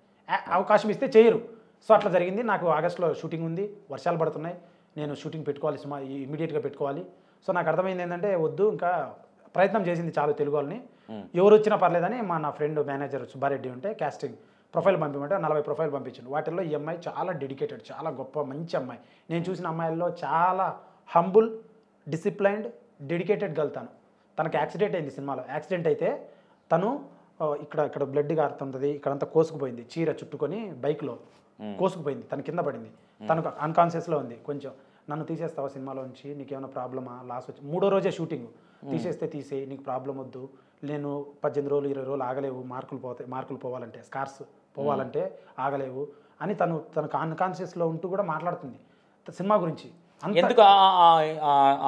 అవకాశం ఇస్తే చేయరు. సో అట్లా జరిగింది. నాకు ఆగస్టులో షూటింగ్ ఉంది, వర్షాలు పడుతున్నాయి, నేను షూటింగ్ పెట్టుకోవాలి, ఇమీడియట్గా పెట్టుకోవాలి. సో నాకు అర్థమైంది ఏంటంటే వద్దు, ఇంకా ప్రయత్నం చేసింది చాలు తెలుగు వాళ్ళని, ఎవరు వచ్చినా పర్లేదని నా ఫ్రెండ్ మేనేజర్ సుబ్బారెడ్డి ఉంటే కాస్టింగ్ ప్రొఫైల్ పంపించమంటే 40 ప్రొఫైల్ పంపించాను. వాటిల్లో ఈ అమ్మాయి చాలా డెడికేటెడ్, చాలా గొప్ప మంచి అమ్మాయి. నేను చూసిన అమ్మాయిల్లో చాలా హంబుల్, డిసిప్లైన్డ్, డెడికేటెడ్ గర్ల్. తనకి యాక్సిడెంట్ అయింది సినిమాలో. యాక్సిడెంట్ అయితే తను ఇక్కడ బ్లడ్ కారుతుంటుంది, ఇక్కడంతా కోసుకుపోయింది, చీర చుట్టుకొని బైక్లో కోసుకుపోయింది, తన కింద పడింది, తనకు అన్కాన్షియస్లో ఉంది. కొంచెం నన్ను తీసేస్తావా సినిమాలో నుంచి, నీకేమైనా ప్రాబ్లమా, లాస్ వచ్చి 3వ రోజే షూటింగ్, తీసేస్తే తీసేయి, నీకు ప్రాబ్లం వద్దు, నేను 18 రోజులు 20 రోజులు ఆగలేవు, మార్కులు పోవాలంటే, స్కార్స్ పోవాలంటే ఆగలేవు అని తనకు అన్కాన్షియస్లో ఉంటూ కూడా మాట్లాడుతుంది సినిమా గురించి. ఎందుకు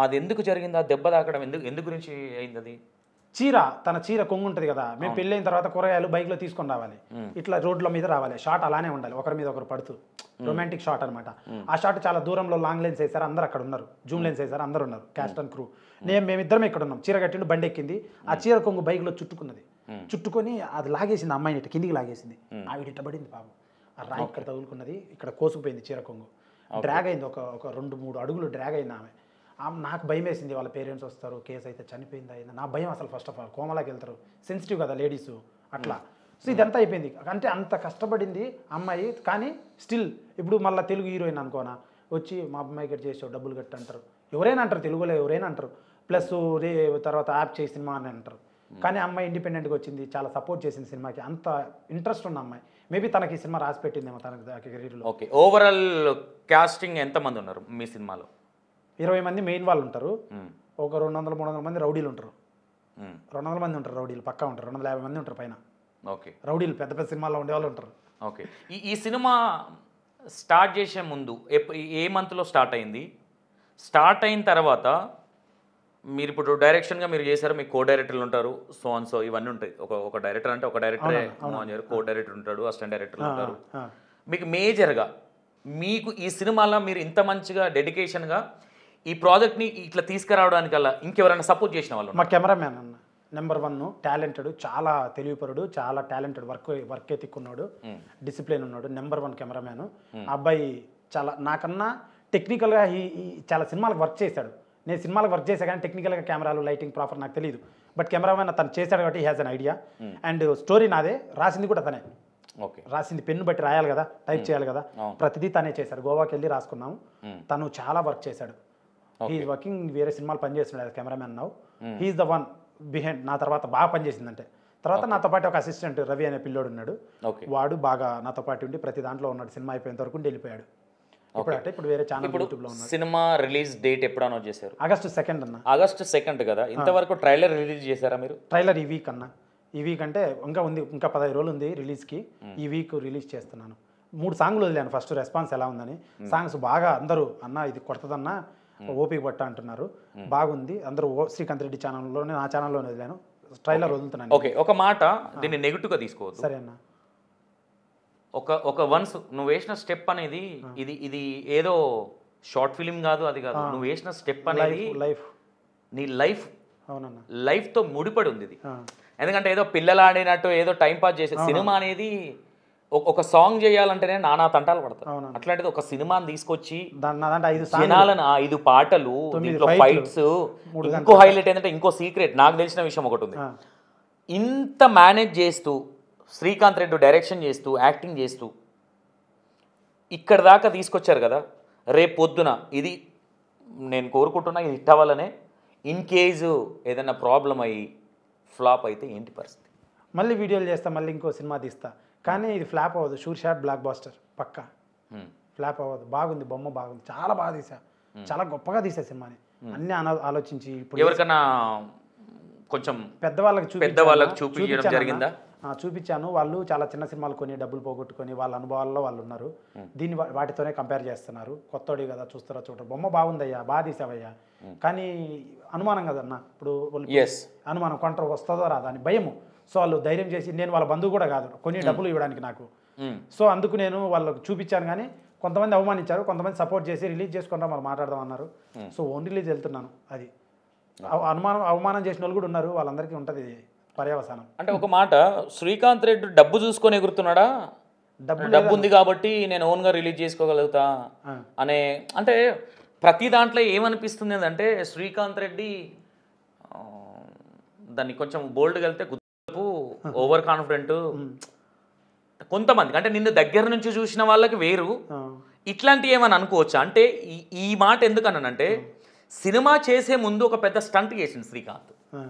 అది ఎందుకు జరిగింది, ఆ దెబ్బ తాకడం ఎందుకు గురించి అయింది? అది తన చీర కొంగు ఉంటుంది కదా, మేము పెళ్ళైన తర్వాత కూరగాయలు బైక్లో తీసుకొని రావాలి, ఇట్లా రోడ్ల మీద రావాలి, షాట్ అలానే ఉండాలి, ఒకరి మీద ఒకరు పడుతూ, రొమాంటిక్ షాట్ అనమాట. ఆ షాట్ చాలా దూరంలో లాంగ్ లెన్స్ వేసారు, అందరు అక్కడ ఉన్నారు, జూమ్ లెన్స్ వేసారు, అందరు ఉన్నారు, క్యాస్ట్ అండ్ క్రూ. మేమిద్దరం ఇక్కడ ఉన్నాం, చీర కట్టిండు, బండి ఎక్కింది, ఆ చీర కొంగు బైక్లో చుట్టుకొని అది లాగేసింది, అమ్మాయిని ఇట్లా కిందికి లాగేసింది, ఆవిడ ఇట్ట పడింది పాపం, ఆ రాయి ఇక్కడ తగులుకున్నది, ఇక్కడ కోసుకుపోయింది చీర కొంగు, డ్రాగ్ అయింది, ఒక 2-3 అడుగులు డ్రాగ్ అయింది ఆమె. నాకు భయం వేసింది, వాళ్ళ పేరెంట్స్ వస్తారు, కేసు అయితే చనిపోయింది అయింది, నా భయం అసలు. ఫస్ట్ ఆఫ్ ఆల్ కోమలాకి వెళ్తారు, సెన్సిటివ్ కదా లేడీస్ అట్లా. సో ఇదంతా అయిపోయింది. అంటే అంత కష్టపడింది అమ్మాయి, కానీ స్టిల్ ఇప్పుడు మళ్ళీ తెలుగు హీరోయిన్ అనుకోనా వచ్చి మా అమ్మాయి గట్టి చేసావు డబ్బులు కట్టి అంటారు, ఎవరైనా అంటారు, తెలుగులో ఎవరైనా అంటారు. ప్లస్ తర్వాత యాప్ చేసి సినిమా అని అంటారు. కానీ అమ్మాయి ఇండిపెండెంట్గా వచ్చింది, చాలా సపోర్ట్ చేసింది సినిమాకి, అంత ఇంట్రెస్ట్ ఉన్న అమ్మాయి. మేబీ తనకి ఈ సినిమా రాసి పెట్టిందేమో తనకి కెరీర్లో. ఓకే, ఓవరాల్ కాస్టింగ్ ఎంతమంది ఉన్నారు మీ సినిమాలో? 20 మంది మెయిన్ వాళ్ళు ఉంటారు, ఒక 200-300 మంది రౌడీలు ఉంటారు, 200 మంది ఉంటారు రౌడీలు పక్కా ఉంటారు, 250 మంది ఉంటారు పైన. ఓకే, రౌడీలు పెద్ద పెద్ద సినిమాల్లో ఉండేవాళ్ళు ఉంటారు. ఓకే, ఈ సినిమా స్టార్ట్ చేసే ముందు ఏ మంత్లో స్టార్ట్ అయింది? స్టార్ట్ అయిన తర్వాత మీరు ఇప్పుడు డైరెక్షన్గా మీరు చేశారు, మీకు కో డైరెక్టర్లు ఉంటారు, సో ఇవన్నీ ఉంటాయి. ఒక డైరెక్టర్ అంటే ఒక డైరెక్టరే, కో డైరెక్టర్ ఉంటాడు, అసిస్టెంట్ డైరెక్టర్లు ఉంటారు. మీకు మేజర్గా మీకు ఈ సినిమాలో మీరు ఇంత మంచిగా డెడికేషన్గా ఈ ప్రాజెక్ట్ని ఇట్లా తీసుకురావడానికల్లా ఇంకెవరైనా సపోర్ట్ చేసిన వాళ్ళు? మా కెమెరామ్యాన్ అన్న నెంబర్ 1, టాలెంటెడ్, చాలా తెలివిపరుడు, చాలా టాలెంటెడ్, వర్క్ ఎథిక్ ఉన్నాడు, డిసిప్లిన్ ఉన్నాడు, నెంబర్ 1 కెమెరామ్యాన్. ఆ అబ్బాయి చాలా నాకన్నా టెక్నికల్గా చాలా సినిమాలకు వర్క్ చేశాడు. నేను సినిమాలకు వర్క్ చేసా కానీ టెక్నికల్గా కెమెరాలు లైటింగ్ ప్రాపర్ నాకు తెలియదు. బట్ కెమెరామ్యాన్ తను చేశాడు కాబట్టి has an idea. And story నాదే, రాసింది కూడా తనే. ఓకే, రాసింది పెన్ను బట్టి రాయాలి కదా, టైప్ చేయాలి కదా, ప్రతిదీ తనే చేశాడు. గోవాకి వెళ్ళి రాసుకున్నాము, తను చాలా వర్క్ చేశాడు. హీఈస్ వర్కింగ్, వేరే సినిమాలు పనిచేస్తున్నాడు cameraman now. He's the one behind. నా తర్వాత బాగా పనిచేసిందంటే తర్వాత నాతో పాటు ఒక అసిస్టెంట్ రవి అనే పిల్లోడు ఉన్నాడు, వాడు బాగా నాతో పాటు ఉండి ప్రతి దాంట్లో ఉన్నాడు. సినిమా అయిపోయేంత వరకు వెళ్ళిపోయాడు. ఇప్పుడు వేరే ఛానల్ యూట్యూబ్లో ఉన్నాడు. సినిమా రిలీజ్ డేట్ ఎప్పుడు అనౌన్స్ చేశారు? ఆగస్టు 2 అన్న. ఆగస్టు 2 కదా. ఇంతవరకు ట్రైలర్ రిలీజ్ చేశారా మీరు? ట్రైలర్ ఈ వీక్ అన్న. ఈ వీక్ అంటే ఇంకా ఉంది, ఇంకా 15 రోజులు ఉంది రిలీజ్కి. ఈ వీక్ రిలీజ్ చేస్తున్నాను. 3 సాంగ్లు వదిలాను. ఫస్ట్ రెస్పాన్స్ ఎలా ఉందని. సాంగ్స్ బాగా అందరూ అన్న ఇది కొడుతుందన్న, ఓపిక పట్ట అంటున్నారు, బాగుంది అందరూ. శ్రీకాంత్ రెడ్డి ఛానల్లోనే, నా ఛానల్లోనే వదిలాను. ట్రైలర్ వదులుతున్నాను. ఓకే, ఒక మాట దీన్ని నెగిటివ్గా తీసుకోవద్దు. సరే అన్న. ఒక వన్స్ నువ్వు వేసిన స్టెప్ అనేది ఇది ఏదో షార్ట్ ఫిలిం కాదు, అది కాదు. నువ్వు వేసిన స్టెప్ అనేది లైఫ్, నీ లైఫ్, అవునన్న, లైఫ్తో ముడిపడి ఉంది ఇది. ఎందుకంటే ఏదో పిల్లలు ఆడినట్టు ఏదో టైం పాస్ చేసే సినిమా అనేది, ఒక సాంగ్ చేయాలంటేనే నానా తంటాలు పడతాయి. అట్లాంటిది ఒక సినిమాని తీసుకొచ్చి జనాలను 5 పాటలు, ఫైట్స్. ఇంకో హైలైట్ ఏంటంటే, ఇంకో సీక్రెట్ నాకు తెలిసిన విషయం ఒకటి ఉంది. ఇంత మేనేజ్ చేస్తూ శ్రీకాంత్ రెడ్డి డైరెక్షన్ చేస్తూ యాక్టింగ్ చేస్తూ ఇక్కడ దాకా తీసుకొచ్చారు కదా. రేపు పొద్దున ఇది నేను కోరుకుంటున్నా, ఇది హిట్ అవ్వాలనే. ఇన్ కేసు ఏదైనా ప్రాబ్లం అయ్యి ఫ్లాప్ అయితే ఏంటి పరిస్థితి? మళ్ళీ వీడియోలు చేస్తా, మళ్ళీ ఇంకో సినిమా తీస్తా, కానీ ఇది ఫ్లాప్ అవ్వదు. షూర్ షాట్ బ్లాక్ బాస్టర్ పక్కా. ఫ్లాప్ అవ్వదు. బాగుంది, బొమ్మ బాగుంది, చాలా బాగా తీసా, చాలా గొప్పగా తీసా సినిమాని. అన్నీ ఆలోచించి. ఇప్పుడు ఎవరికన్నా కొంచెం పెద్దవాళ్ళకి చూపించడం జరిగిందా? చూపించాను. వాళ్ళు చాలా చిన్న సినిమాలు కొని డబ్బులు పోగొట్టుకొని వాళ్ళ అనుభవాల్లో వాళ్ళు ఉన్నారు. దీన్ని వాటితోనే కంపేర్ చేస్తున్నారు. కొత్తోడి కదా, చూస్తారా చూడరు, బొమ్మ బాగుందయ్యా, బాగా తీసావయ్యా, కానీ అనుమానం కదన్నా. ఇప్పుడు అనుమానం కొంటారు, వస్తుందో రాదా అని భయము. సో వాళ్ళు ధైర్యం చేసి, నేను వాళ్ళ బంధువు కూడా కాదు కొన్ని డబ్బులు ఇవ్వడానికి నాకు. సో అందుకు నేను వాళ్ళకు చూపించాను. కానీ కొంతమంది అవమానించారు, కొంతమంది సపోర్ట్ చేసి రిలీజ్ చేసుకుంటాం మనం మాట్లాడదాం అన్నారు. సో ఓన్ రిలీజ్ వెళ్తున్నాను. అది అవమానం చేసిన వాళ్ళు కూడా ఉన్నారు, వాళ్ళందరికీ ఉంటుంది పర్యవసానం. అంటే ఒక మాట, శ్రీకాంత్ రెడ్డి డబ్బు చూసుకొని ఎగురుతున్నాడా? డబ్బు ఉంది కాబట్టి నేను ఓన్గా రిలీజ్ చేసుకోగలుగుతా అనే, అంటే ప్రతి దాంట్లో ఏమనిపిస్తుంది అంటే శ్రీకాంత్ రెడ్డి దాన్ని కొంచెం బోల్డ్గా వెళ్తే గుర్తు, ఓవర్ కాన్ఫిడెంట్. కొంతమంది అంటే నిన్ను దగ్గర నుంచి చూసిన వాళ్ళకి వేరు, ఇట్లాంటివి ఏమని అనుకోవచ్చా? అంటే ఈ మాట ఎందుకన్నానంటే, సినిమా చేసే ముందు ఒక పెద్ద స్టంట్ చేసింది శ్రీకాంత్.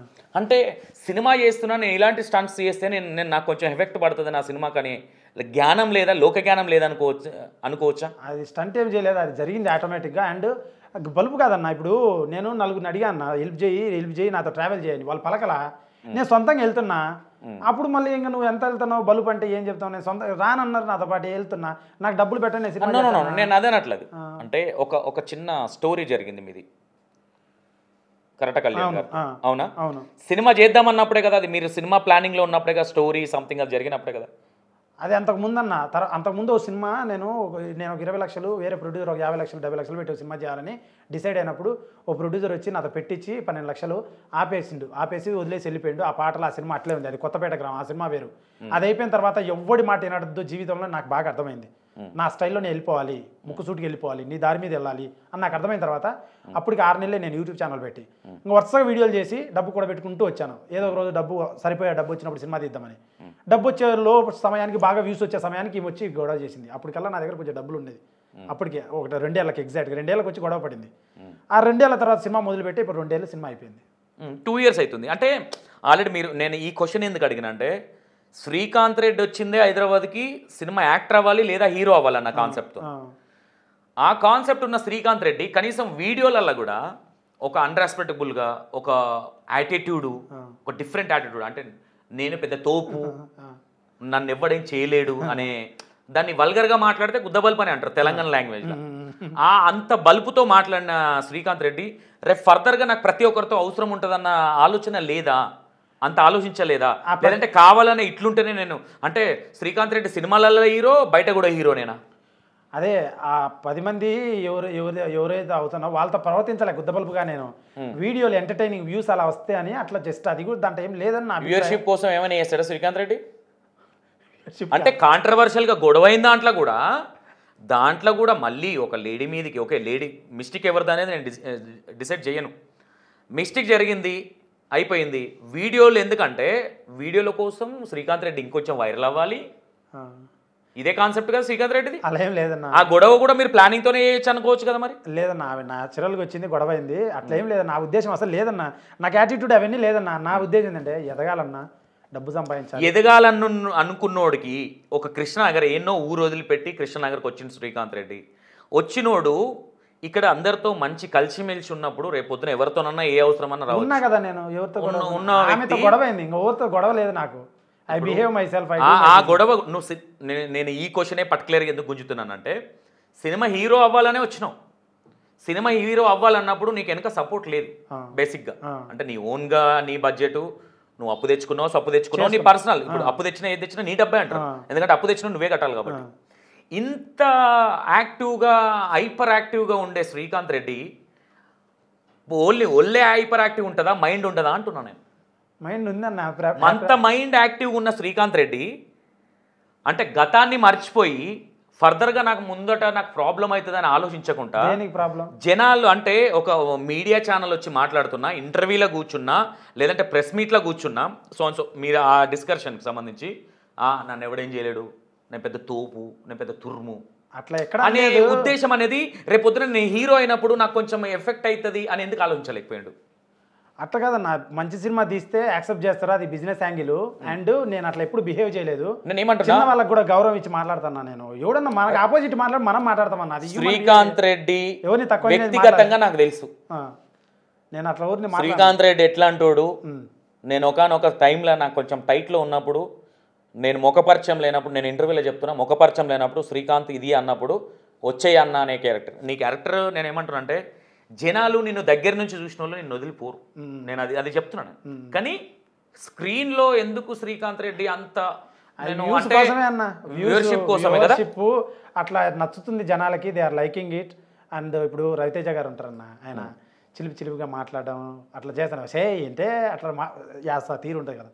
అంటే సినిమా చేస్తున్నా, నేను ఇలాంటి స్టంట్స్ చేస్తే నేను నాకు కొంచెం ఎఫెక్ట్ పడుతుంది నా సినిమా, కానీ జ్ఞానం లేదా, లోక జ్ఞానం లేదా అనుకోవచ్చా? అది స్టంట్ ఏం చేయలేదు, అది జరిగింది ఆటోమేటిక్గా. అండ్ బల్బు కాదన్న, ఇప్పుడు నేను నలుగురిని అడిగాను హెల్ప్ చేయి నాతో ట్రావెల్ చేయని, వాళ్ళు పలకలా. నేను సొంతంగా వెళ్తున్నా, అప్పుడు మళ్ళీ ఇంకా నువ్వు ఎంత వెళ్తున్నావు బల్బు అంటే ఏం చెప్తావు, నేను సొంత రానన్నారు నాతో పాటు వెళ్తున్నా, నాకు డబ్బులు పెట్టండి. నేను అదేనట్లేదు. అంటే ఒక చిన్న స్టోరీ జరిగింది మీది కరెక్ట్ కళ్యాణ్ గారు, అవునా? అవును. సినిమా చేద్దామన్నప్పుడే కదా అది, మీరు సినిమా ప్లానింగ్ లో ఉన్నప్పుడే కదా స్టోరీ సంథింగ్ అది జరిగినప్పుడే కదా అది. అంతకుముందు అంతకుముందు ఓ సినిమా నేను ఒక 20 లక్షలు వేరే ప్రొడ్యూసర్, ఒక 50 లక్షలు 70 లక్షలు పెట్టి సినిమా చేయాలని డిసైడ్ అయినప్పుడు ఓ ప్రొడ్యూసర్ వచ్చి నాతో పెట్టించి 12 లక్షలు ఆపేసి వదిలేసి వెళ్ళిపోయిండు. ఆ పాటలు ఆ సినిమా అట్లే ఉంది, అది కొత్తపేట గ్రామం, ఆ సినిమా వేరు. అది అయిపోయిన తర్వాత ఎవ్వడి మాట వినడద్దు జీవితంలో నాకు బాగా అర్థమైంది. నా స్టైల్లో నేను వెళ్ళిపోవాలి, ముక్కుసూటికి వెళ్ళిపోవాలి, నీ దారి మీద వెళ్ళాలి అని నాకు అర్థమైన తర్వాత అప్పటికి 6 నెలలే నేను యూట్యూబ్ ఛానల్ పెట్టి ఇంకా వరుసగా వీడియోలు చేసి డబ్బు కూడా పెట్టుకుంటూ వచ్చాను. ఏదో ఒక రోజు సరిపోయే డబ్బు వచ్చినప్పుడు సినిమా తీద్దామని. డబ్బు వచ్చే సమయానికి బాగా వ్యూస్ వచ్చే సమయానికి ఈమె వచ్చి గొడవ చేసింది. అప్పటికల్లా నా దగ్గర కొంచెం డబ్బులు ఉండేది. అప్పటికే 2 ఏళ్ళకి ఎగ్జాక్ట్గా 2 ఏళ్ళకి వచ్చి గొడవ పడింది. ఆ 2 ఏళ్ళ తర్వాత సినిమా మొదలుపెట్టి ఇప్పుడు 2 ఏళ్ళు సినిమా అయిపోయింది. 2 years అవుతుంది. అంటే ఆల్రెడీ నేను ఈ క్వశ్చన్ ఎందుకు అడిగిన అంటే, శ్రీకాంత్ రెడ్డి వచ్చిందే హైదరాబాద్కి సినిమా యాక్టర్ అవ్వాలి లేదా హీరో అవ్వాలన్న కాన్సెప్ట్తో. ఆ కాన్సెప్ట్ ఉన్న శ్రీకాంత్ రెడ్డి కనీసం వీడియోలలో కూడా ఒక అన్రెస్పెక్టబుల్గా, ఒక యాటిట్యూడు, ఒక డిఫరెంట్ యాటిట్యూడ్, అంటే నేను పెద్ద తోపు, నన్ను ఎవ్వడేం చేయలేడు అనే దాన్ని వల్గర్గా మాట్లాడితే గుద్దబల్పు అని అంటారు తెలంగాణ లాంగ్వేజ్లో. అంత బల్పుతో మాట్లాడిన శ్రీకాంత్ రెడ్డి రేపు ఫర్దర్గా నాకు ప్రతి ఒక్కరితో అవసరం ఉంటుందన్న ఆలోచన లేదా, అంత ఆలోచించలేదా? లేదంటే కావాలనే ఇట్లుంటేనే నేను, అంటే శ్రీకాంత్ రెడ్డి సినిమాలలో హీరో, బయట కూడా హీరోనేనా? అదే ఆ 10 మంది ఎవరైతే అవుతున్నా వాళ్ళతో ప్రవర్తించలే గుద్దబల్పుగా. నేను వీడియోలు ఎంటర్టైనింగ్ వ్యూస్ అలా వస్తే అని అట్లా జస్ట్, అది కూడా దాంట్లో ఏం లేదని నా వ్యూవర్షిప్ కోసం ఏమైనా చేస్తాడా శ్రీకాంత్ రెడ్డి? అంటే కాంట్రవర్షియల్గా గొడవైన దాంట్లో కూడా మళ్ళీ ఒక లేడీ మీదకి, ఓకే లేడీ మిస్టేక్ ఎవరిది అనేది నేను డిసైడ్ చేయను. మిస్టేక్ జరిగింది, అయిపోయింది. వీడియోలు ఎందుకంటే వీడియోల కోసం శ్రీకాంత్ రెడ్డి ఇంకొంచెం వైరల్ అవ్వాలి, ఇదే కాన్సెప్ట్ కదా శ్రీకాంత్ రెడ్డిది. అలా ఏం లేదన్నా, ఆ గొడవ కూడా మీరు ప్లానింగ్ తోనే చేయొచ్చు అనుకోవచ్చు కదా మరి. లేదన్నా, అవి న్యాచురల్గా వచ్చింది, గొడవ అయింది, అట్లా ఏం లేదన్నా. నా ఉద్దేశం అసలు లేదన్నా, నాకు యాటిట్యూడ్ అవన్నీ లేదన్నా. నా ఉద్దేశం ఏంటంటే ఎదగాలన్నా, డబ్బు సంపాదించాలి. అనుకున్నోడికి ఒక కృష్ణనగర్ ఎన్నో ఊరు వదిలిపెట్టి కృష్ణనగర్కి వచ్చింది శ్రీకాంత్ రెడ్డి. వచ్చినోడు ఇక్కడ అందరితో మంచి కలిసిమెలిసి ఉన్నప్పుడు రేపొద్దున ఎవరితోనన్నా ఏ అవసరం అన్నా రావు. ఉన్నా కదా నేను, ఎవరితో గొడవ అయింది, ఇంకా ఎవరితో గొడవ లేదు నాకు. I behave my self. ఆ గొడవ నేను ఈ క్వశ్చనే పర్టికులర్గా ఎందుకు గుంజుతున్నానంటే, సినిమా హీరో అవ్వాలనే వచ్చినావు. సినిమా హీరో అవ్వాలన్నప్పుడు నీకు వెనక సపోర్ట్ లేదు బేసిక్గా. అంటే నీ ఓన్గా నీ బడ్జెట్, నువ్వు అప్పు తెచ్చుకున్నావు, సప్పు తెచ్చుకున్నావు, నీ పర్సనల్. ఇప్పుడు అప్పు తెచ్చినా ఏది తెచ్చినా నీ డబ్బే అంటారు, ఎందుకంటే అప్పు తెచ్చినా నువ్వే కట్టాలి కాబట్టి. ఇంత యాక్టివ్గా హైపర్ యాక్టివ్గా ఉండే శ్రీకాంత్ రెడ్డి ఒళ్ళే హైపర్ యాక్టివ్ ఉంటుందా, మైండ్ ఉంటుందా అంటున్నా నేను. మైండ్ ఉందన్న, అంత మైండ్ యాక్టివ్గా ఉన్న శ్రీకాంత్ రెడ్డి అంటే గతాన్ని మర్చిపోయి ఫర్దర్గా నాకు ముందట నాకు ప్రాబ్లం అవుతుందని ఆలోచించకుండా జనాలు, అంటే ఒక మీడియా ఛానల్ వచ్చి మాట్లాడుతున్నా, ఇంటర్వ్యూలో కూర్చున్నా, లేదంటే ప్రెస్ మీట్లో కూర్చున్నా, సో మీరు ఆ డిస్కషన్కి సంబంధించి నన్ను ఎవడేం చేయలేడు, నేను పెద్ద తోపు, నేను పెద్ద తుర్ము, అట్లా ఎక్కడ అనే ఉద్దేశం అనేది రేపొద్దున నేను హీరో అయినప్పుడు నాకు కొంచెం ఎఫెక్ట్ అవుతుంది అని ఎందుకు ఆలోచించలేకపోయాడు? అట్లా కాదన్న, మంచి సినిమా తీస్తే యాక్సెప్ట్ చేస్తారా, అది బిజినెస్ యాంగిల్. అండ్ నేను అట్లా ఎప్పుడు బిహేవ్ చేయలేదు. నేను ఏమంటున్నా, చిన్న వాళ్ళకి కూడా గౌరవం ఇచ్చి మాట్లాడుతున్నా. నేను ఎవడన్నా మనకు ఆపోజిట్ మాట్లాడి మనం మాట్లాడతామన్నా. అది శ్రీకాంత్ రెడ్డి ఎవరిని తక్కువ వ్యక్తిగతంగా నాకు తెలుసు. నేను అట్లా ఎవరిని శ్రీకాంత్ రెడ్డి ఎట్లా అంటాడు, నేను ఒకనొక టైంలో నాకు కొంచెం టైట్లో ఉన్నప్పుడు, నేను ముఖపరిచయం లేనప్పుడు, నేను ఇంటర్వ్యూలో చెప్తున్నా, ముఖపరిచయం లేనప్పుడు శ్రీకాంత్ ఇది అన్నప్పుడు వచ్చేయి అన్న అనే క్యారెక్టర్. నీ క్యారెక్టర్ నేను ఏమంటున్నా అంటే, జనాలు నిన్ను దగ్గర నుంచి చూసిన వాళ్ళు నిన్ను వదిలిపోరు. నేను అది చెప్తున్నాను. కానీ స్క్రీన్లో ఎందుకు శ్రీకాంత్ రెడ్డి అంత కోసమే అన్న, వ్యూవర్షిప్ కోసమే కదా, అట్లా నచ్చుతుంది జనాలకి, they are liking it. And ఇప్పుడు రవితేజ గారు ఉంటారన్న, ఆయన చిలిపి చిలిపిగా మాట్లాడడం అట్లా చేస్తాను. అంటే అట్లా యాస తీరు ఉంటుంది కదా,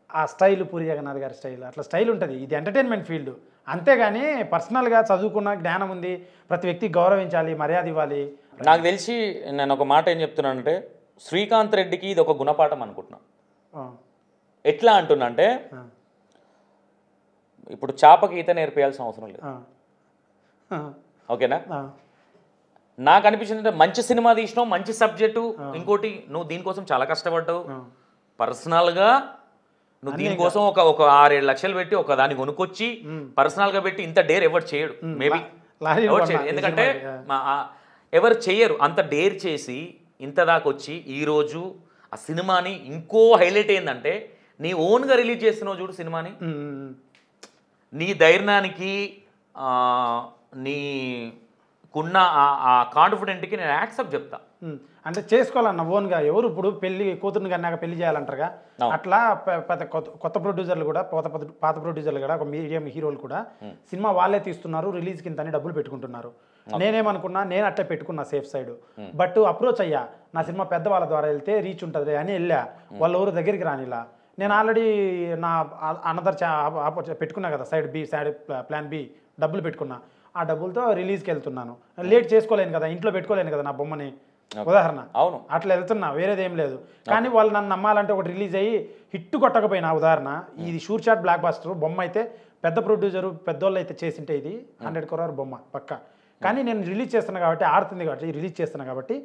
ఆ స్టైల్ పూరి జగన్నాథ్ గారి స్టైల్, అట్లా స్టైల్ ఉంటుంది. ఇది ఎంటర్టైన్మెంట్ ఫీల్డ్, అంతేగాని పర్సనల్గా చదువుకున్న జ్ఞానం ఉంది, ప్రతి వ్యక్తికి గౌరవించాలి, మర్యాద ఇవ్వాలి. నాకు తెలిసి నేను ఒక మాట ఏం చెప్తున్నానంటే, శ్రీకాంత్ రెడ్డికి ఇది ఒక గుణపాఠం అనుకుంటున్నా. ఎట్లా అంటున్నా అంటే, ఇప్పుడు చేపకి ఈత నేర్పేయాల్సిన అవసరం లేదు, ఓకేనా? నాకు అనిపించింది మంచి సినిమా తీసినావు, మంచి సబ్జెక్టు, ఇంకోటి నువ్వు దీనికోసం చాలా కష్టపడ్డావు. పర్సనల్గా నువ్వు దీనికోసం ఒక 6-7 లక్షలు పెట్టి ఒక దాన్ని కొనుక్కొచ్చి పర్సనల్గా పెట్టి ఇంత డేర్ ఎవరు చేయడు, మేబీ ఎవరు చేయడు. ఎందుకంటే ఎవరు చేయరు అంత డేర్ చేసి ఇంత దాకా వచ్చి ఈరోజు ఆ సినిమాని ఇంకో హైలైట్ ఏంటంటే, నీ ఓన్గా రిలీజ్ చేస్తున్నావు చూడు సినిమాని, నీ ధైర్యానికి నీకున్న ఆ కాన్ఫిడెంట్కి నేను యాక్సెప్ట్ చెప్తా. అంటే చేసుకోవాలన్న ఓన్గా. ఎవరు ఇప్పుడు పెళ్లి కూతురుని కన్నాక పెళ్లి చేయాలంటారుగా, అట్లా కొత్త ప్రొడ్యూసర్లు కూడా, పాత ప్రొడ్యూసర్లు కూడా, ఒక మీడియం హీరోలు కూడా సినిమా వాళ్ళే తీస్తున్నారు, రిలీజ్కి ఇంత డబ్బులు పెట్టుకుంటున్నారు. నేనేమనుకున్నా, నేను అట్లా పెట్టుకున్నా సేఫ్ సైడ్. బట్ అప్రోచ్ అయ్యా, నా సినిమా పెద్ద వాళ్ళ ద్వారా వెళ్తే రీచ్ ఉంటుంది అని వెళ్ళా. వాళ్ళు ఎవరు దగ్గరికి రానిలా. నేను ఆల్రెడీ నా అనదర్ పెట్టుకున్నా కదా, సైడ్ ప్లాన్ బి డబ్బులు పెట్టుకున్నా. ఆ డబ్బులతో రిలీజ్కి వెళ్తున్నాను. లేట్ చేసుకోలేను కదా, ఇంట్లో పెట్టుకోలేను కదా నా బొమ్మని, ఉదాహరణ. అవును, అట్లా వెళ్తున్నా, వేరేదేం లేదు. కానీ వాళ్ళు నన్ను నమ్మాలంటే ఒకటి రిలీజ్ అయ్యి హిట్ కొట్టకపోయినా, ఉదాహరణ ఇది షూర్ షాట్ బ్లాక్ బాస్టర్ బొమ్మ అయితే, పెద్ద ప్రొడ్యూసరు పెద్దోళ్ళు అయితే చేసింటే ఇది 100 crore బొమ్మ పక్క. కానీ నేను రిలీజ్ చేస్తున్నా కాబట్టి, ఆడుతుంది కాబట్టి, రిలీజ్ చేస్తున్నా కాబట్టి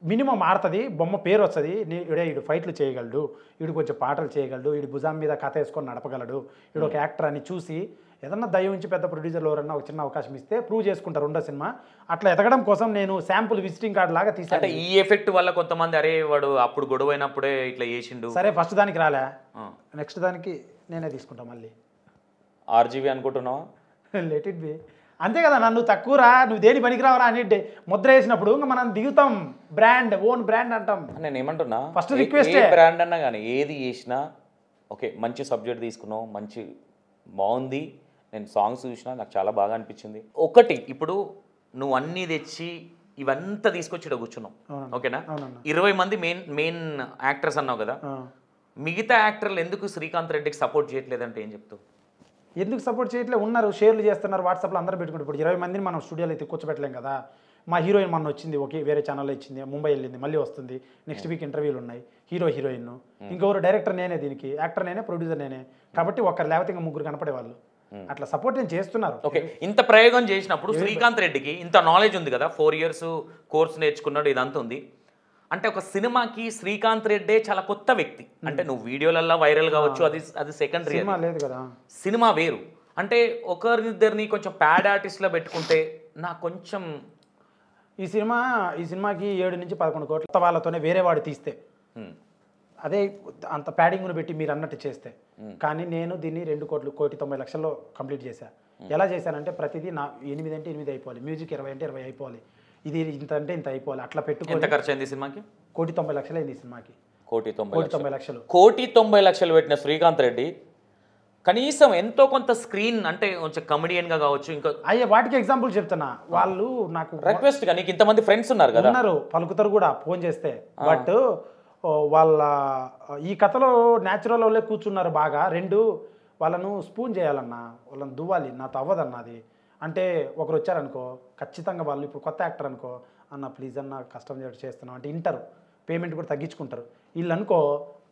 మినిమం ఆడుతుంది, బొమ్మ పేరు వస్తుంది. వీడు ఫైట్లు చేయగలడు, వీడు కొంచెం పాటలు చేయగలడు, వీడు భుజం మీద కథ వేసుకొని నడపగలడు, వీడు ఒక యాక్టర్ అని చూసి ఏదన్నా దయ ఉంచి పెద్ద ప్రొడ్యూసర్లు ఎవరన్నా ఒక చిన్న అవకాశం ఇస్తే ప్రూవ్ చేసుకుంటారు రెండో సినిమా. అట్లా ఎదగడం కోసం నేను శాంపుల్ విజిటింగ్ కార్డు లాగా తీసాను. అంటే ఈ ఎఫెక్ట్ వల్ల కొంతమంది అరే వాడు అప్పుడు గొడవ అయినప్పుడే ఇట్లా చేసిండు, సరే ఫస్ట్ దానికి రాలే, నెక్స్ట్ దానికి నేనే తీసుకుంటా మళ్ళీ. ఆర్జీవీ అనుకుంటున్నావా? లెట్ ఇట్ బి, అంతే కదా. నన్ను తక్కువరా, నువ్వు దేని పనికిరావరా అని ముద్ర వేసినప్పుడు ఇంకా మనం దిగుతాం. బ్రాండ్, ఓన్ బ్రాండ్ అంటాం. నేను ఏమంటున్నా, ఫస్ట్ రిక్వెస్ట్ బ్రాండ్ అన్నా కానీ ఏది చేసినా ఓకే, మంచి సబ్జెక్ట్ తీసుకున్నావు, మంచి బాగుంది. నేను సాంగ్స్ చూసినా నాకు చాలా బాగా అనిపించింది. ఒకటి ఇప్పుడు నువ్వు అన్నీ తెచ్చి ఇవంతా తీసుకొచ్చి ఇక్కడ కూర్చున్నావు, ఓకేనా? 20 మంది మెయిన్ యాక్టర్స్ అన్నావు కదా, మిగతా యాక్టర్లు ఎందుకు శ్రీకాంత్ రెడ్డికి సపోర్ట్ చేయట్లేదంటే ఏం చెప్తావు? ఎందుకు సపోర్ట్ చేయట్లేదు? ఉన్నారు, షేర్లు చేస్తున్నారు, వాట్సాప్లో అందరూ పెట్టుకుంటారు. ఇప్పుడు 20 మందిని మనం స్టూడియోలో అయితే కూర్చోబెట్టలేం కదా. మా హీరోయిన్ మొన్న వచ్చింది, ఓకే, వేరే ఛానల్లో ఇచ్చింది, ముంబై వెళ్ళింది, మళ్ళీ వస్తుంది. నెక్స్ట్ వీక్ ఇంటర్వ్యూలు ఉన్నాయి. హీరోయిన్ ఇంకొకరు, డైరెక్టర్ నేనే, దీనికి యాక్టర్ నేనే, ప్రొడ్యూసర్ నేనే. కాబట్టి ఒకరు లేకపోతే ఇంకా ముగ్గురు కనపడే వాళ్ళు. అట్లా సపోర్ట్ నేను చేస్తున్నారు. ఓకే, ఇంత ప్రయోగం చేసినప్పుడు శ్రీకాంత్ రెడ్డికి ఇంత నాలెడ్జ్ ఉంది కదా, 4 years కోర్స్ నేర్చుకున్నాడు, ఇదంతా ఉంది అంటే ఒక సినిమాకి శ్రీకాంత్ రెడ్డే చాలా కొత్త వ్యక్తి. అంటే నువ్వు వీడియోలల్లో వైరల్ కావచ్చు, అది సెకండరీ, లేదు కదా, సినిమా వేరు. అంటే ఒకరిద్దరిని కొంచెం ప్యాడ్ ఆర్టిస్ట్లో పెట్టుకుంటే నాకు కొంచెం ఈ సినిమాకి 7 నుంచి 11 కోట్ల వాళ్ళతోనే వేరే వాడు తీస్తే, అదే అంత ప్యాడింగ్ను పెట్టి మీరు అన్నట్టు చేస్తే. కానీ నేను దీన్ని 2 కోట్లు 1,90,00,000లో కంప్లీట్ చేశాను. ఎలా చేశానంటే ప్రతిదీ నా 8 అంటే 8 అయిపోవాలి, మ్యూజిక్ 20 అంటే 20 అయిపోవాలి, ఇది ఇంత అంటే ఇంత అయిపోవాలి. అట్లా పెట్టుకో. ఎంత ఖర్చు అయింది సినిమాకి? 1,90,00,000 అయింది ఈ సినిమాకి. 1,90,00,000. 1,90,00,000 పెట్టిన శ్రీకాంత్ రెడ్డి కనీసం ఎంతో కొంత స్క్రీన్ అంటే కొంచెం కమెడియన్గా కావచ్చు, ఇంకా అయ్యే వాటికి ఎగ్జాంపుల్ చెప్తున్నా. వాళ్ళు నాకు రిక్వెస్ట్గా, నీకు ఇంతమంది ఫ్రెండ్స్ ఉన్నారు కదా, ఉన్నారు, పలుకుతారు కూడా ఫోన్ చేస్తే. బట్ వాళ్ళ ఈ కథలో న్యాచురల్ వాళ్ళే కూర్చున్నారు బాగా. 2 వాళ్ళను స్పూన్ చేయాలన్నా, వాళ్ళని దువ్వాలి, నాతో అవ్వదన్నది. అంటే ఒకరు వచ్చారనుకో, ఖచ్చితంగా వాళ్ళు ఇప్పుడు కొత్త యాక్టర్ అనుకో, అన్న ప్లీజ్ అన్న కష్టం చేస్తున్నాం అంటే వింటారు, పేమెంట్ కూడా తగ్గించుకుంటారు. వీళ్ళు అనుకో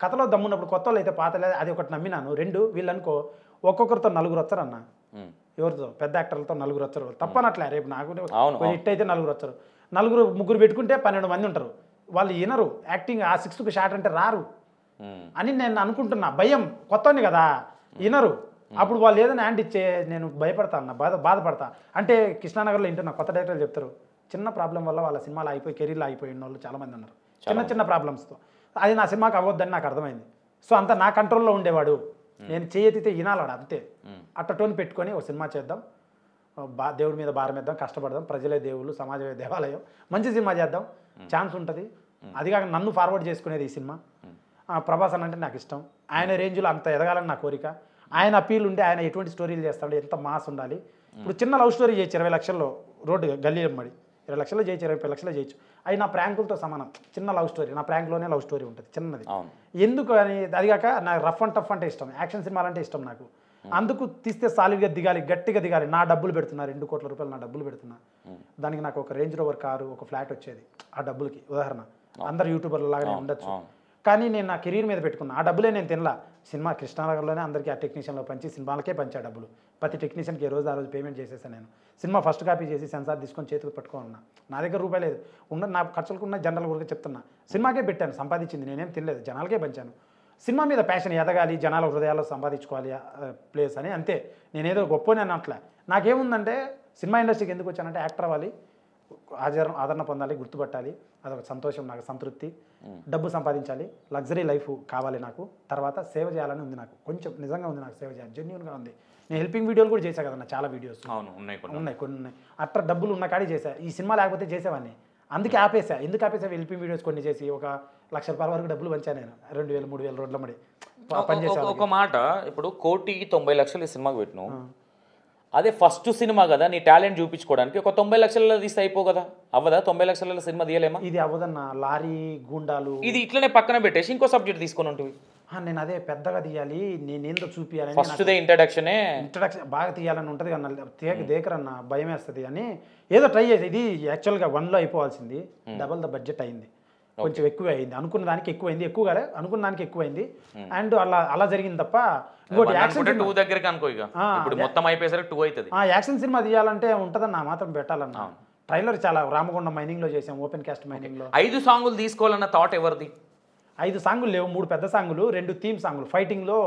కథలో దమ్మున్నప్పుడు కొత్త వాళ్ళు అయితే పాత లేదు, అది ఒకటి నమ్మినాను. 2 వీళ్ళు అనుకో ఒక్కొక్కరితో 4 వచ్చారన్న, ఎవరితో పెద్ద యాక్టర్లతో నలుగురు వచ్చారు తప్పనట్లే రేపు నాకు అవును. హిట్ అయితే నలుగురు వచ్చారు ముగ్గురు పెట్టుకుంటే 12 మంది ఉంటారు వాళ్ళు వినరు యాక్టింగ్ ఆ 6కు షాట్ అంటే రారు అని నేను అనుకుంటున్నా భయం కొత్తని కదా వినరు అప్పుడు వాళ్ళు ఏదైనా హ్యాండ్ ఇచ్చే నేను భయపడతా అన్న బాధపడతా అంటే కృష్ణానగర్లో వింటున్నా కొత్త డైరెక్టర్లు చెప్తారు చిన్న ప్రాబ్లం వల్ల వాళ్ళ సినిమాలు అయిపోయి కెరీర్లో అయిపోయిన వాళ్ళు చాలామంది ఉన్నారు చిన్న ప్రాబ్లమ్స్తో అది నా సినిమాకి అవ్వద్దని నాకు అర్థమైంది సో అంత నా కంట్రోల్లో ఉండేవాడు నేను చేయతితే వినాలాడు అంతే అట్టటోని పెట్టుకొని ఒక సినిమా చేద్దాం దేవుడి మీద భారం వేద్దాం కష్టపడదాం ప్రజలే దేవుళ్ళు సమాజమే దేవాలయం మంచి సినిమా చేద్దాం ఛాన్స్ ఉంటుంది అది కాక నన్ను ఫార్వర్డ్ చేసుకునేది ఈ సినిమా ప్రభాస్ అన్న అంటే నాకు ఇష్టం ఆయన రేంజ్లో అంత ఎదగాలని నా కోరిక ఆయన అప్పీల్ ఉండి ఆయన ఎటువంటి స్టోరీలు చేస్తాడు ఎంత మాస్ ఉండాలి ఇప్పుడు చిన్న లవ్ స్టోరీ చేయొచ్చు 20 లక్షల్లో రోడ్డు గల్లీ అమ్మడి 20 లక్షలు చేయొచ్చు 20 లక్షలు చేయొచ్చు అది నా ప్రాంకులతో సమానం చిన్న లవ్ స్టోరీ నా ప్రాంక్లోనే లవ్ స్టోరీ ఉంటుంది చిన్నది ఎందుకు అని అది కాక నాకు రఫ్ అండ్ టఫ్ అంటే ఇష్టం యాక్షన్ సినిమాలు అంటే ఇష్టం నాకు అందుకు తీస్తే సాలిడ్గా దిగాలి గట్టిగా దిగాలి నా డబ్బులు పెడుతున్నా 2 కోట్ల రూపాయలు నా డబ్బులు పెడుతున్నా దానికి నాకు ఒక రేంజ్ రోవర్ కారు ఒక ఫ్లాట్ వచ్చేది ఆ డబ్బులకి ఉదాహరణ అందరు యూట్యూబర్ల లాగానే ఉండొచ్చు కానీ నేను నా కెరీర్ మీద పెట్టుకున్నా ఆ డబ్బులే నేను తినలా సినిమా కృష్ణానగర్లోనే అందరికీ ఆ టెక్నీషియన్లో పంచి సినిమాలకే పంచా డబ్బులు ప్రతి టెక్నీషియన్కి ఆ రోజు పేమెంట్ చేసేసాను నేను సినిమా ఫస్ట్ కాపీ చేసి సెన్సార్ తీసుకొని చేతికి పట్టుకోనున్నా నా దగ్గర రూపాయి లేదు నా ఖర్చులకు ఉన్న జనరల్ కూడా చెప్తున్నా సినిమాకే పెట్టాను సంపాదించింది నేనేం తినలేదు జనాలకే పంచాను సినిమా మీద ప్యాషన్ ఎదగాలి జనాల హృదయాల్లో సంపాదించుకోవాలి ప్లేస్ అని అంతే నేనేదో గొప్పని అన్నట్లే నాకేముందంటే సినిమా ఇండస్ట్రీకి ఎందుకు వచ్చానంటే యాక్టర్ అవ్వాలి ఆదరణ పొందాలి గుర్తుపట్టాలి అదొక సంతోషం నాకు సంతృప్తి డబ్బు సంపాదించాలి లగ్జరీ లైఫ్ కావాలి నాకు తర్వాత సేవ చేయాలని ఉంది నాకు కొంచెం నిజంగా ఉంది నాకు సేవ చేయాలి జెన్యూన్గా ఉంది నేను హెల్పింగ్ వీడియోలు కూడా చేశాను కదన్నా చాలా వీడియోస్ ఉన్నాయి కొన్ని అట్లా డబ్బులు ఉన్న కాడి చేశా ఈ సినిమా లేకపోతే చేసేవాడిని అందుకే ఆపేసా ఎందుకు ఆపేసా హెల్పింగ్ వీడియోస్ కొన్ని చేసి ఒక ₹1,00,000 వరకు డబ్బులు పంచాను నేను 2,000 3,000 రోడ్ల మడి పనిచేసాను ఒక మాట ఇప్పుడు 1,90,00,000 ఈ సినిమాకి పెట్టిను అదే ఫస్ట్ సినిమా కదా నీ టాలెంట్ చూపించుకోవడానికి ఒక 90 లక్షలలో తీస్తే అయిపో కదా అవ్వదా 90 లక్షల సినిమా తీయలేమా ఇది అవ్వదన్న లారీ గూండాలు ఇది ఇట్లనే పక్కన పెట్టేసి ఇంకో సబ్జెక్ట్ తీసుకొని ఉంటుంది నేను అదే పెద్దగా తీయాలి నేనేందో చూపించాలని ఫస్ట్ ఇంట్రడక్షన్ బాగా తీయాలని ఉంటుంది కన్నా దేకరన్న భయం వేస్తుంది అని ఏదో ట్రై చేసి ఇది యాక్చువల్గా 1లో అయిపోవాల్సింది డబల్ ద బడ్జెట్ అయింది కొంచెం ఎక్కువ అయింది అనుకున్న దానికి ఎక్కువైంది ఎక్కువగా అనుకున్న దానికి ఎక్కువైంది అండ్ అలా జరిగింది తప్ప ఇంకోటి యాక్షన్ 2 దగ్గరికి అనుకో ఇక ఇప్పుడు మొత్తం అయిపోయేసరికి 2 అవుతుంది యాక్షన్ సినిమా తీయాలంటే ఉంటుందన్న మాత్రం పెట్టాలన్నా ట్రైలర్ చాలా రామగుండం మైనింగ్లో చేసాం ఓపెన్ కాస్ట్ మైనింగ్లో 5 సాంగులు తీసుకోవాలన్న థాట్ ఎవరిది 5 సాంగులు లేవు 3 పెద్ద సాంగులు 2 థీమ్ సాంగులు ఫైటింగ్లో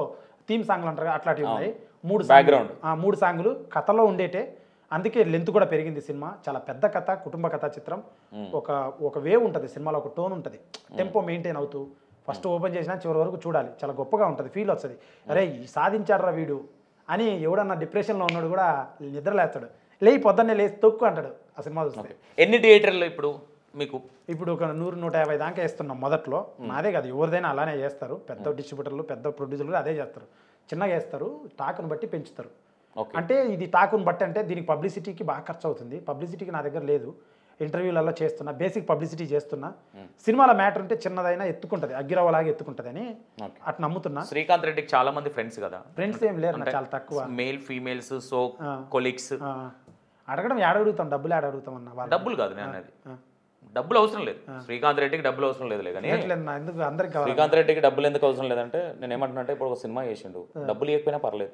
థీమ్ సాంగులు అంటారు అట్లాంటివి ఉన్నాయి 3 సాంగులు కథలో ఉండేటే అందుకే లెంత్ కూడా పెరిగింది సినిమా చాలా పెద్ద కథ కుటుంబ కథా చిత్రం ఒక వేవ్ ఉంటుంది సినిమాలో ఒక టోన్ ఉంటుంది టెంపో మెయింటైన్ అవుతూ ఫస్ట్ ఓపెన్ చేసినా చివరి వరకు చూడాలి చాలా గొప్పగా ఉంటుంది ఫీల్ వస్తుంది అరే సాధించాడురా వీడు అని ఎవడన్నా డిప్రెషన్లో ఉన్నాడు కూడా నిద్రలేస్తాడు పొద్దున్నే లేచి తొక్కు అంటాడు ఆ సినిమా చూస్తే ఎన్ని థియేటర్లు ఇప్పుడు ఒక 100-150 దాకా వేస్తున్నాం మొదట్లో నాదే కాదు ఎవరిదైనా అలానే చేస్తారు పెద్ద డిస్ట్రిబ్యూటర్లు పెద్ద ప్రొడ్యూసర్లు అదే చేస్తారు చిన్నగా వేస్తారు టాకును బట్టి పెంచుతారు అంటే ఇది టాకును బట్టి అంటే దీనికి పబ్లిసిటీకి బాగా ఖర్చు అవుతుంది పబ్లిసిటీకి నా దగ్గర లేదు ఇంటర్వ్యూలలో చేస్తున్నా బేసిక్ పబ్లిసిటీ చేస్తున్నా సినిమాల మ్యాటర్ ఉంటే చిన్నదైనా ఎత్తుకుంటుంది అగ్గిరవలాగా ఎత్తుకుంటుంది అని అట్లా నమ్ముతున్నా శ్రీకాంత్ రెడ్డికి చాలా మంది ఫ్రెండ్స్ కదా ఫ్రెండ్స్ ఏం లేరు చాలా తక్కువ మేల్ ఫీమేల్స్ సో కొలీగ్స్ అడగడం అడుగుతాం డబ్బులు అడుగుతాం అన్న డబ్బులు కాదు నేను అనేది డబ్బులు అవసరం లేదు శ్రీకాంత్ రెడ్డికి డబ్బులు అవసరం లేదు కానీ శ్రీకాంత్ రెడ్డికి డబ్బులు ఎందుకు అవసరం లేదంటే నేను ఏమంటున్నా ఇప్పుడు ఒక సినిమా చేసిండు డబ్బులు ఇవ్వకపోయినా పర్లేదు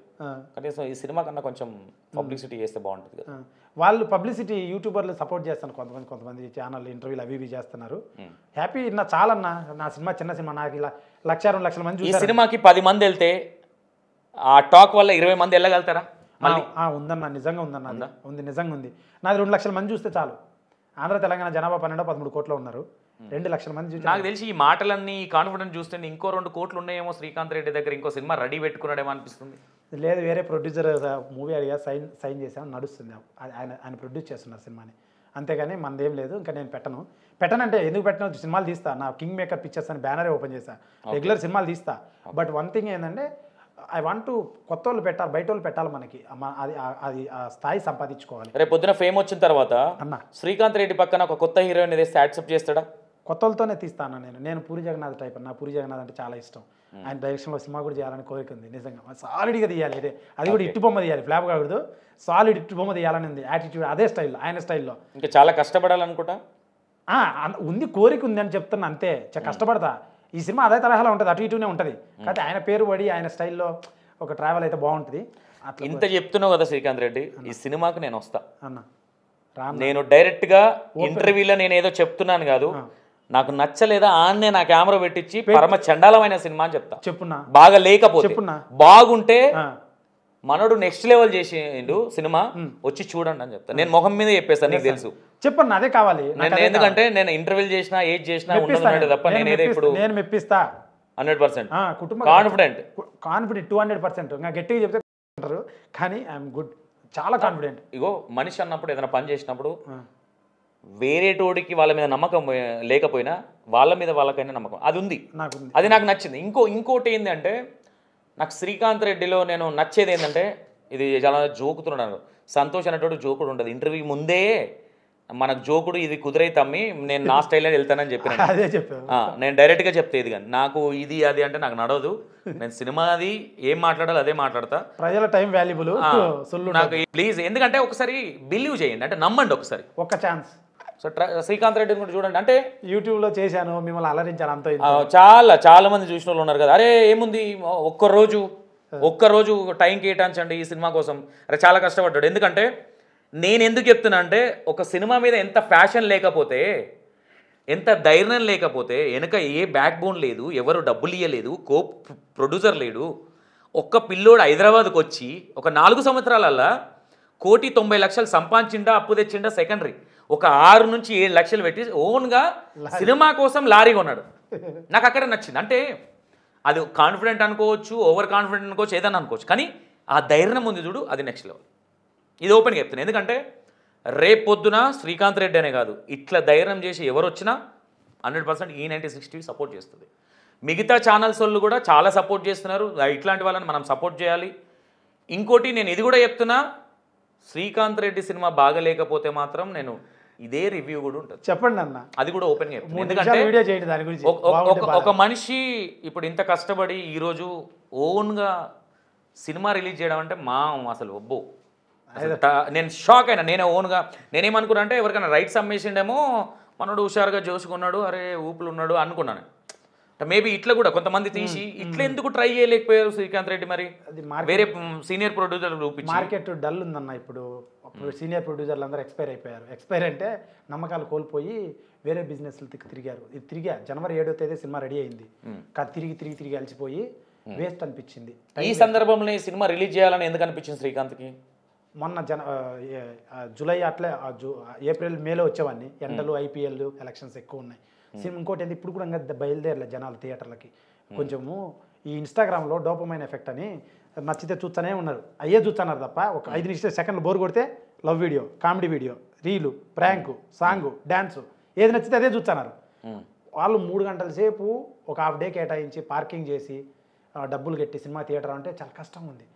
కనీసం ఈ సినిమా కన్నా కొంచెం పబ్లిసిటీ చేస్తే బాగుంటుంది కదా వాళ్ళు పబ్లిసిటీ యూట్యూబర్లు సపోర్ట్ చేస్తాను కొంతమంది ఛానల్ ఇంటర్వ్యూలు అవి చేస్తున్నారు హ్యాపీ చాలన్నా నా సినిమా చిన్న సినిమా నాకు ఇలా 1,00,000-2 లక్షల మంది ఈ సినిమాకి 10 మంది వెళ్తే ఆ టాక్ వల్ల 20 మంది వెళ్ళగలుగుతారా ఉందన్న నిజంగా ఉందన్న ఉంది నిజంగా ఉంది నాది 2 లక్షల మంది చూస్తే చాలు ఆంధ్ర తెలంగాణ జనాభా 12-13 కోట్లు ఉన్నారు 2 లక్షల మంది చూసి నాకు తెలిసి ఈ మాటలన్నీ కాన్ఫిడెంట్ చూస్తే ఇంకో 2 కోట్లు ఉన్నాయేమో శ్రీకాంత్ రెడ్డి దగ్గర ఇంకో సినిమా రెడీ పెట్టుకున్నాడేమో అనిపిస్తుంది లేదు వేరే ప్రొడ్యూసర్ మూవీ అడిగా సైన్ చేసాను నడుస్తుంది ఆయన ప్రొడ్యూస్ చేస్తున్నారు సినిమాని అంతేగాని మనదేం లేదు ఇంకా నేను పెట్టనంటే ఎందుకు పెట్టను సినిమాలు తీస్తా నా కింగ్ మేకర్ పిక్చర్స్ అని బ్యానరే ఓపెన్ చేస్తా రెగ్యులర్ సినిమాలు తీస్తా బట్ వన్ థింగ్ ఏంటంటే ఐ వాంట్ టు కొత్త వాళ్ళు పెట్టాలి బయట వాళ్ళు పెట్టాలి మనకి అది ఆ స్థాయి సంపాదించుకోవాలి రేపు పొద్దున ఫేమ్ వచ్చిన తర్వాత శ్రీకాంత్ రెడ్డి పక్కన ఒక కొత్త హీరోయిన్ ఏదైతే యాక్సెప్ట్ చేస్తాడా కొత్త వాళ్ళతోనే తీస్తాను నేను పూరి జగన్నాథ్ టైప్ నా పూరి జగన్నాథ్ అంటే చాలా ఇష్టం ఆయన డైరెక్షన్లో సినిమా కూడా చేయాలని కోరిక ఉంది నిజంగా సాలిడ్గా తీయాలి అది కూడా ఇట్టు బొమ్మ తీయాలి ఫ్లాప్ కాకూడదు సాలిడ్ ఇట్టు బొమ్మ తీయాలని ఉంది యాటిట్యూడ్ అదే స్టైల్లో ఆయన స్టైల్లో ఇంకా చాలా కష్టపడాలనుకుంటా ఉంది కోరిక ఉంది అని చెప్తున్నా అంతే కష్టపడతా ఈ సినిమా అదే తరహాలో ఉంటుంది అటు ఇటునే ఉంటుంది కానీ ఆయన పేరు పడి ఆయన స్టైల్లో ఒక ట్రావెల్ అయితే బాగుంటుంది ఇంత చెప్తున్నావు కదా శ్రీకాంత్ రెడ్డి, ఈ సినిమాకు నేను వస్తా అన్న రా. నేను డైరెక్ట్గా ఇంటర్వ్యూలో నేను ఏదో చెప్తున్నాను కాదు, నాకు నచ్చలేదా ఆన్నే నా కెమెరా పెట్టించి పరమ చండాలమైన సినిమా అని చెప్తా. చెప్పున్నా బాగా లేకపోతే, బాగుంటే మనోడు నెక్స్ట్ లెవెల్ చేసిండు సినిమా, వచ్చి చూడండి అని చెప్తా. నేను మొహం మీద చెప్పేస్తాను, నీకు తెలుసు. చెప్పన్నా, అదే కావాలి. ఎందుకంటే నేను ఇంటర్వ్యూ చేసినా ఏది చేసినా ఉండదు తప్ప నేనేదో ఇప్పుడు నేను మెప్పిస్తా 100%. కుటుంబ కాన్ఫిడెంట్ 200%. ఇంకా గట్టిగా చెప్తే అంటారు కానీ ఐఎమ్ గుడ్, చాలా కాన్ఫిడెంట్. ఇగో మనిషి అన్నప్పుడు ఏదైనా పని చేసినప్పుడు వేరే తోడికి వాళ్ళ మీద నమ్మకం లేకపోయినా వాళ్ళ మీద వాళ్ళకైనా నమ్మకం అది ఉంది, అది నాకు నచ్చింది. ఇంకోటి ఏంటంటే నాకు శ్రీకాంత్ రెడ్డిలో నేను నచ్చేది ఏంటంటే, ఇది చాలా జోకుతున్నాడు, సంతోష్ అనేటోడు జోకుడు ఉండదు. ఇంటర్వ్యూ ముందే మనకు జోకుడు ఇది కుదిరై తమ్మి నేను నా స్టైల్లో వెళ్తానని చెప్పిన, అదే చెప్పాను. నేను డైరెక్ట్గా చెప్తే ఇది కానీ నాకు ఇది అది అంటే నాకు నడవదు. నేను సినిమాది ఏం మాట్లాడాలో అదే మాట్లాడతా. ప్రజల టైం వాల్యుబుల్ నాకు ప్లీజ్, ఎందుకంటే ఒకసారి బిలీవ్ చేయండి, అంటే నమ్మండి ఒకసారి, ఒక్క ఛాన్స్. సో శ్రీకాంత్ రెడ్డిని కూడా చూడండి. అంటే యూట్యూబ్లో చేశాను, మిమ్మల్ని అలరించాను, అంత చాలా మంది చూసిన వాళ్ళు ఉన్నారు కదా, అరే ఏముంది ఒక్కరోజు టైం కేటాయించండి ఈ సినిమా కోసం. అరే చాలా కష్టపడ్డాడు. ఎందుకంటే నేను ఎందుకు చెప్తున్నా అంటే, ఒక సినిమా మీద ఎంత ఫ్యాషన్ లేకపోతే, ఎంత ధైర్యం లేకపోతే, వెనక ఏ బ్యాక్ బోన్ లేదు, ఎవరు డబ్బులు ఇవ్వలేదు, ప్రొడ్యూసర్ లేడు, ఒక్క పిల్లోడు హైదరాబాద్కి వచ్చి ఒక 4 సంవత్సరాలల్లా 1,90,00,000 సంపాదించిండా అప్పు తెచ్చిండా సెకండరీ, ఒక 6 నుంచి 7 లక్షలు పెట్టి ఓన్గా సినిమా కోసం లారీ కొన్నాడు. నాకు అక్కడ నచ్చింది. అంటే అది కాన్ఫిడెంట్ అనుకోవచ్చు, ఓవర్ కాన్ఫిడెంట్ అనుకోవచ్చు, ఏదన్నా అనుకోవచ్చు, కానీ ఆ ధైర్యం ఉంది చూడు, అది నెక్స్ట్ లెవెల్. ఇది ఓపెన్గా చెప్తాను. ఎందుకంటే రేపు పొద్దున శ్రీకాంత్ రెడ్డి అనే కాదు, ఇట్లా ధైర్యం చేసి ఎవరు వచ్చినా 100% E96 సపోర్ట్ చేస్తుంది. మిగతా ఛానల్స్ వాళ్ళు కూడా చాలా సపోర్ట్ చేస్తున్నారు. ఇట్లాంటి వాళ్ళని మనం సపోర్ట్ చేయాలి. ఇంకోటి నేను ఇది కూడా చెప్తున్నా, శ్రీకాంత్ రెడ్డి సినిమా బాగలేకపోతే మాత్రం నేను ఇదే రివ్యూ కూడా ఉంటుంది. చెప్పండి అన్న, అది కూడా ఓపెన్గా చెప్తాను. ఎందుకంటే ఒక మనిషి ఇప్పుడు ఇంత కష్టపడి ఈరోజు ఓన్గా సినిమా రిలీజ్ చేయడం అంటే అసలు ఒబ్బో, నేను షాక్ అయినా. నేనేమనుకున్నా అంటే, ఎవరికైనా రైట్స్ అమ్మేసిండేమో, మనోడు హుషారుగా జోసుకున్నాడు, అరే ఊపులు ఉన్నాడు అనుకున్నాను. మేబీ ఇట్లా కూడా కొంతమంది తీసి ఇట్లా ఎందుకు ట్రై చేయలేకపోయారు శ్రీకాంత్ రెడ్డి, మరి వేరే సీనియర్ ప్రొడ్యూసర్ చూపించి. మార్కెట్ డల్ ఉందన్న. ఇప్పుడు సీనియర్ ప్రొడ్యూసర్లు అందరూ ఎక్స్పైర్ అయిపోయారు. ఎక్స్పైర్ అంటే నమ్మకాలు కోల్పోయి వేరే బిజినెస్లు తిరిగారు. జనవరి 7వ తేదీ సినిమా రెడీ అయింది, కానీ తిరిగి అలసిపోయి వేస్ట్ అనిపించింది. ఈ సందర్భంలో ఈ సినిమా రిలీజ్ చేయాలని ఎందుకు అనిపించింది శ్రీకాంత్కి? మొన్న జూలై అట్లే ఏప్రిల్ మేలో వచ్చేవాడిని. ఎండలు, IPL ఎలక్షన్స్ ఎక్కువ ఉన్నాయి. ఇంకోటి ఏంటి, ఇప్పుడు కూడా ఇంకా బయలుదేరలేదు జనాలు థియేటర్లకి. కొంచెము ఈ ఇన్స్టాగ్రామ్లో డోపమైన్ ఎఫెక్ట్ అని నచ్చితే చూస్తూనే ఉన్నారు, అయ్యే చూస్తున్నారు తప్ప ఒక 5 సెకండ్లు బోర్ కొడితే love video, comedy video, reel, prank, song, dance, ఏది నచ్చితే అదే చూస్తున్నారు. వాళ్ళు 3 గంటల సేపు ఒక హాఫ్ డే కేటాయించి పార్కింగ్ చేసి డబ్బులు కట్టి సినిమా థియేటర్ అంటే చాలా కష్టంగా ఉంది.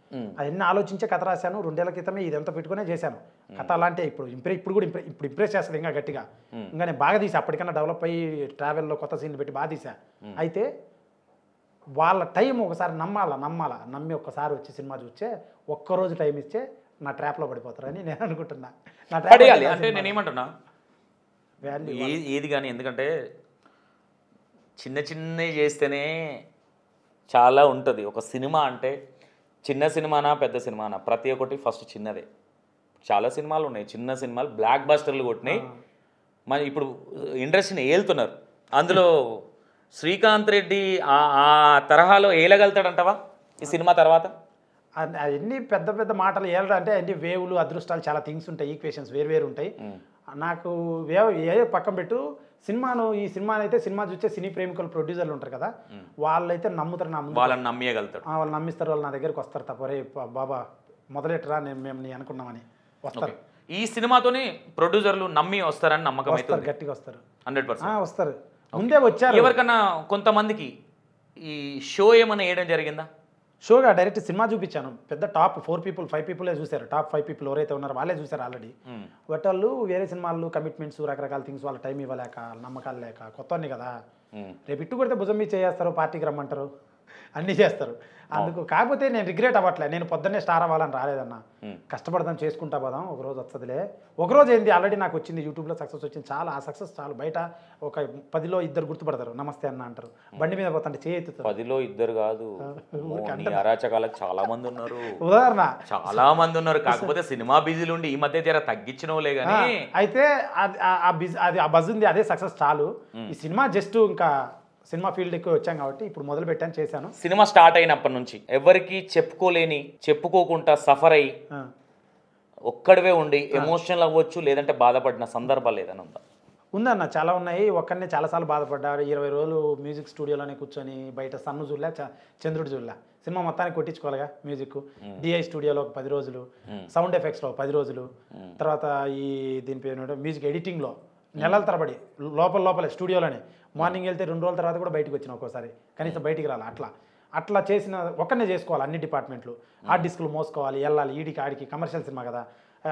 అవన్నీ ఆలోచించే కథ రాశాను. 2 ఏళ్ల క్రితమే ఇదంతా పెట్టుకునే చేశాను కథ. అలాంటి ఇప్పుడు కూడా ఇంప్రెస్ చేస్తుంది ఇంకా గట్టిగా. ఇంకా నేను బాగా తీసా, అప్పటికన్నా డెవలప్ అయ్యి ట్రావెల్లో కొత్త సీన్లు పెట్టి బాగా తీసా. అయితే వాళ్ళ టైం ఒకసారి నమ్మి ఒక్కసారి వచ్చి సినిమా చూస్తే, ఒక్కరోజు టైం ఇచ్చే నా ట్రాప్లో పడిపోతారని నేను అనుకుంటున్నా. అంటే నేనేమంటున్నా, ఏది కానీ, ఎందుకంటే చిన్నవి చేస్తేనే చాలా ఉంటుంది. ఒక సినిమా అంటే చిన్న సినిమానా పెద్ద సినిమానా, ప్రతి ఒక్కటి ఫస్ట్ చిన్నదే. చాలా సినిమాలు ఉన్నాయి చిన్న సినిమాలు, బ్లాక్ బస్టర్లు కొట్టినాయి, మరి ఇప్పుడు ఇండస్ట్రీని ఏలుతున్నారు. అందులో శ్రీకాంత్ రెడ్డి ఆ తరహాలో ఏలగలుగుతాడంటవా ఈ సినిమా తర్వాత? అన్ని పెద్ద మాటలు ఏలడం అంటే అన్ని వేవులు, అదృష్టాలు, చాలా థింగ్స్ ఉంటాయి, ఈక్వేషన్స్ వేరు ఉంటాయి. నాకు పక్కన పెట్టు, ఈ సినిమాని అయితే సినిమా చూస్తే సినీ ప్రేమికులు, ప్రొడ్యూసర్లు ఉంటారు కదా, వాళ్ళైతే నమ్ముతారు, వాళ్ళని నమ్మగలుగుతారు, వాళ్ళు నమ్మిస్తారు, వాళ్ళు నా దగ్గరికి వస్తారు తప్ప, రే బాబా మొదలెట్టరా మేము నీ అనుకున్నామని వస్తారు. ఈ సినిమాతోని ప్రొడ్యూసర్లు నమ్మి వస్తారని నమ్మకం అయితే గట్టిగా వస్తారు, 100% వస్తారు. ముందే వచ్చారు. ఎవరికన్నా కొంతమందికి ఈ షో ఏమైనా వేయడం జరిగిందా? షోగా డైరెక్ట్ సినిమా చూపించాను. పెద్ద టాప్ 4 people 5 people చూశారు. టాప్ 5 people ఎవరైతే ఉన్నారో వాళ్ళే చూశారు ఆల్రెడీ. బట్ వాళ్ళు వేరే సినిమాలు, కమిట్మెంట్స్, రకరకాల థింగ్స్, వాళ్ళ టైం ఇవ్వలేక, నమ్మకాలు లేక, కొత్త కదా, రేపు ఇట్టు కొడితే భుజం మీద చేస్తారు, పార్టీకి రమ్మంటారు, అన్నీ చేస్తారు. అందుకు కాకపోతే నేను రిగ్రెట్ అవ్వట్లే. నేను పొద్దున్నే స్టార్ అవ్వాలని రాలేదన్న. కష్టపడదాం, చేసుకుంటా పోదాం, ఒకరోజు వస్తుందిలే. ఒకరోజు ఏంది, ఆల్రెడీ నాకు వచ్చింది, యూట్యూబ్లో సక్సెస్ వచ్చింది. చాలా ఆ సక్సెస్ చాలు. బయట ఒక 10లో 2 గుర్తుపడతారు, నమస్తే అన్న అంటారు. బండి మీద పోతుంటే చేయి ఎత్తుతారు. 10లో 2 కాదు, అరాచకాలకు చాలా మంది ఉన్నారు, ఉదాహరణ చాలా మంది ఉన్నారు. కాకపోతే సినిమా బిజీలు ఉండి ఈ మధ్య జర తగ్గించినోలే కానీ. అయితే అది ఆ బజ్ ఉంది, అదే సక్సెస్ చాలు. ఈ సినిమా జస్ట్ ఇంకా సినిమా ఫీల్డ్ ఎక్కువ వచ్చాం కాబట్టి ఇప్పుడు మొదలు పెట్టాను, చేశాను. సినిమా స్టార్ట్ అయినప్పటి నుంచి ఎవరికి చెప్పుకోకుండా సఫర్ అయ్యి ఒక్కడివే ఉండి ఎమోషనల్ అవ్వచ్చు, లేదంటే బాధపడిన సందర్భాలు ఏదైనా ఉందా? ఉందన్న, చాలా ఉన్నాయి. ఒక్కరినే చాలాసార్లు బాధపడ్డారు. 20 రోజులు మ్యూజిక్ స్టూడియోలోనే కూర్చొని బయట సన్ను చూడలే, చంద్రుడు చూడలే. సినిమా మొత్తానికి కొట్టించుకోవాలిగా మ్యూజిక్. డిఐ స్టూడియోలో ఒక 10 రోజులు, సౌండ్ ఎఫెక్ట్స్లో 10 రోజులు, తర్వాత ఈ దీని పేరు మ్యూజిక్ ఎడిటింగ్లో నెలల తరబడి లోపలే స్టూడియోలోనే. మార్నింగ్ వెళ్తే 2 రోజుల తర్వాత కూడా బయటకు వచ్చిన ఒక్కోసారి, కనీసం బయటికి రాలి. అట్లా చేసిన ఒక్కనే చేసుకోవాలి అన్ని డిపార్ట్మెంట్లు. హార్డ్ డిస్క్లు మోసుకోవాలి, వెళ్ళాలి ఈడికి ఆడికి. కమర్షియల్ సినిమా కదా,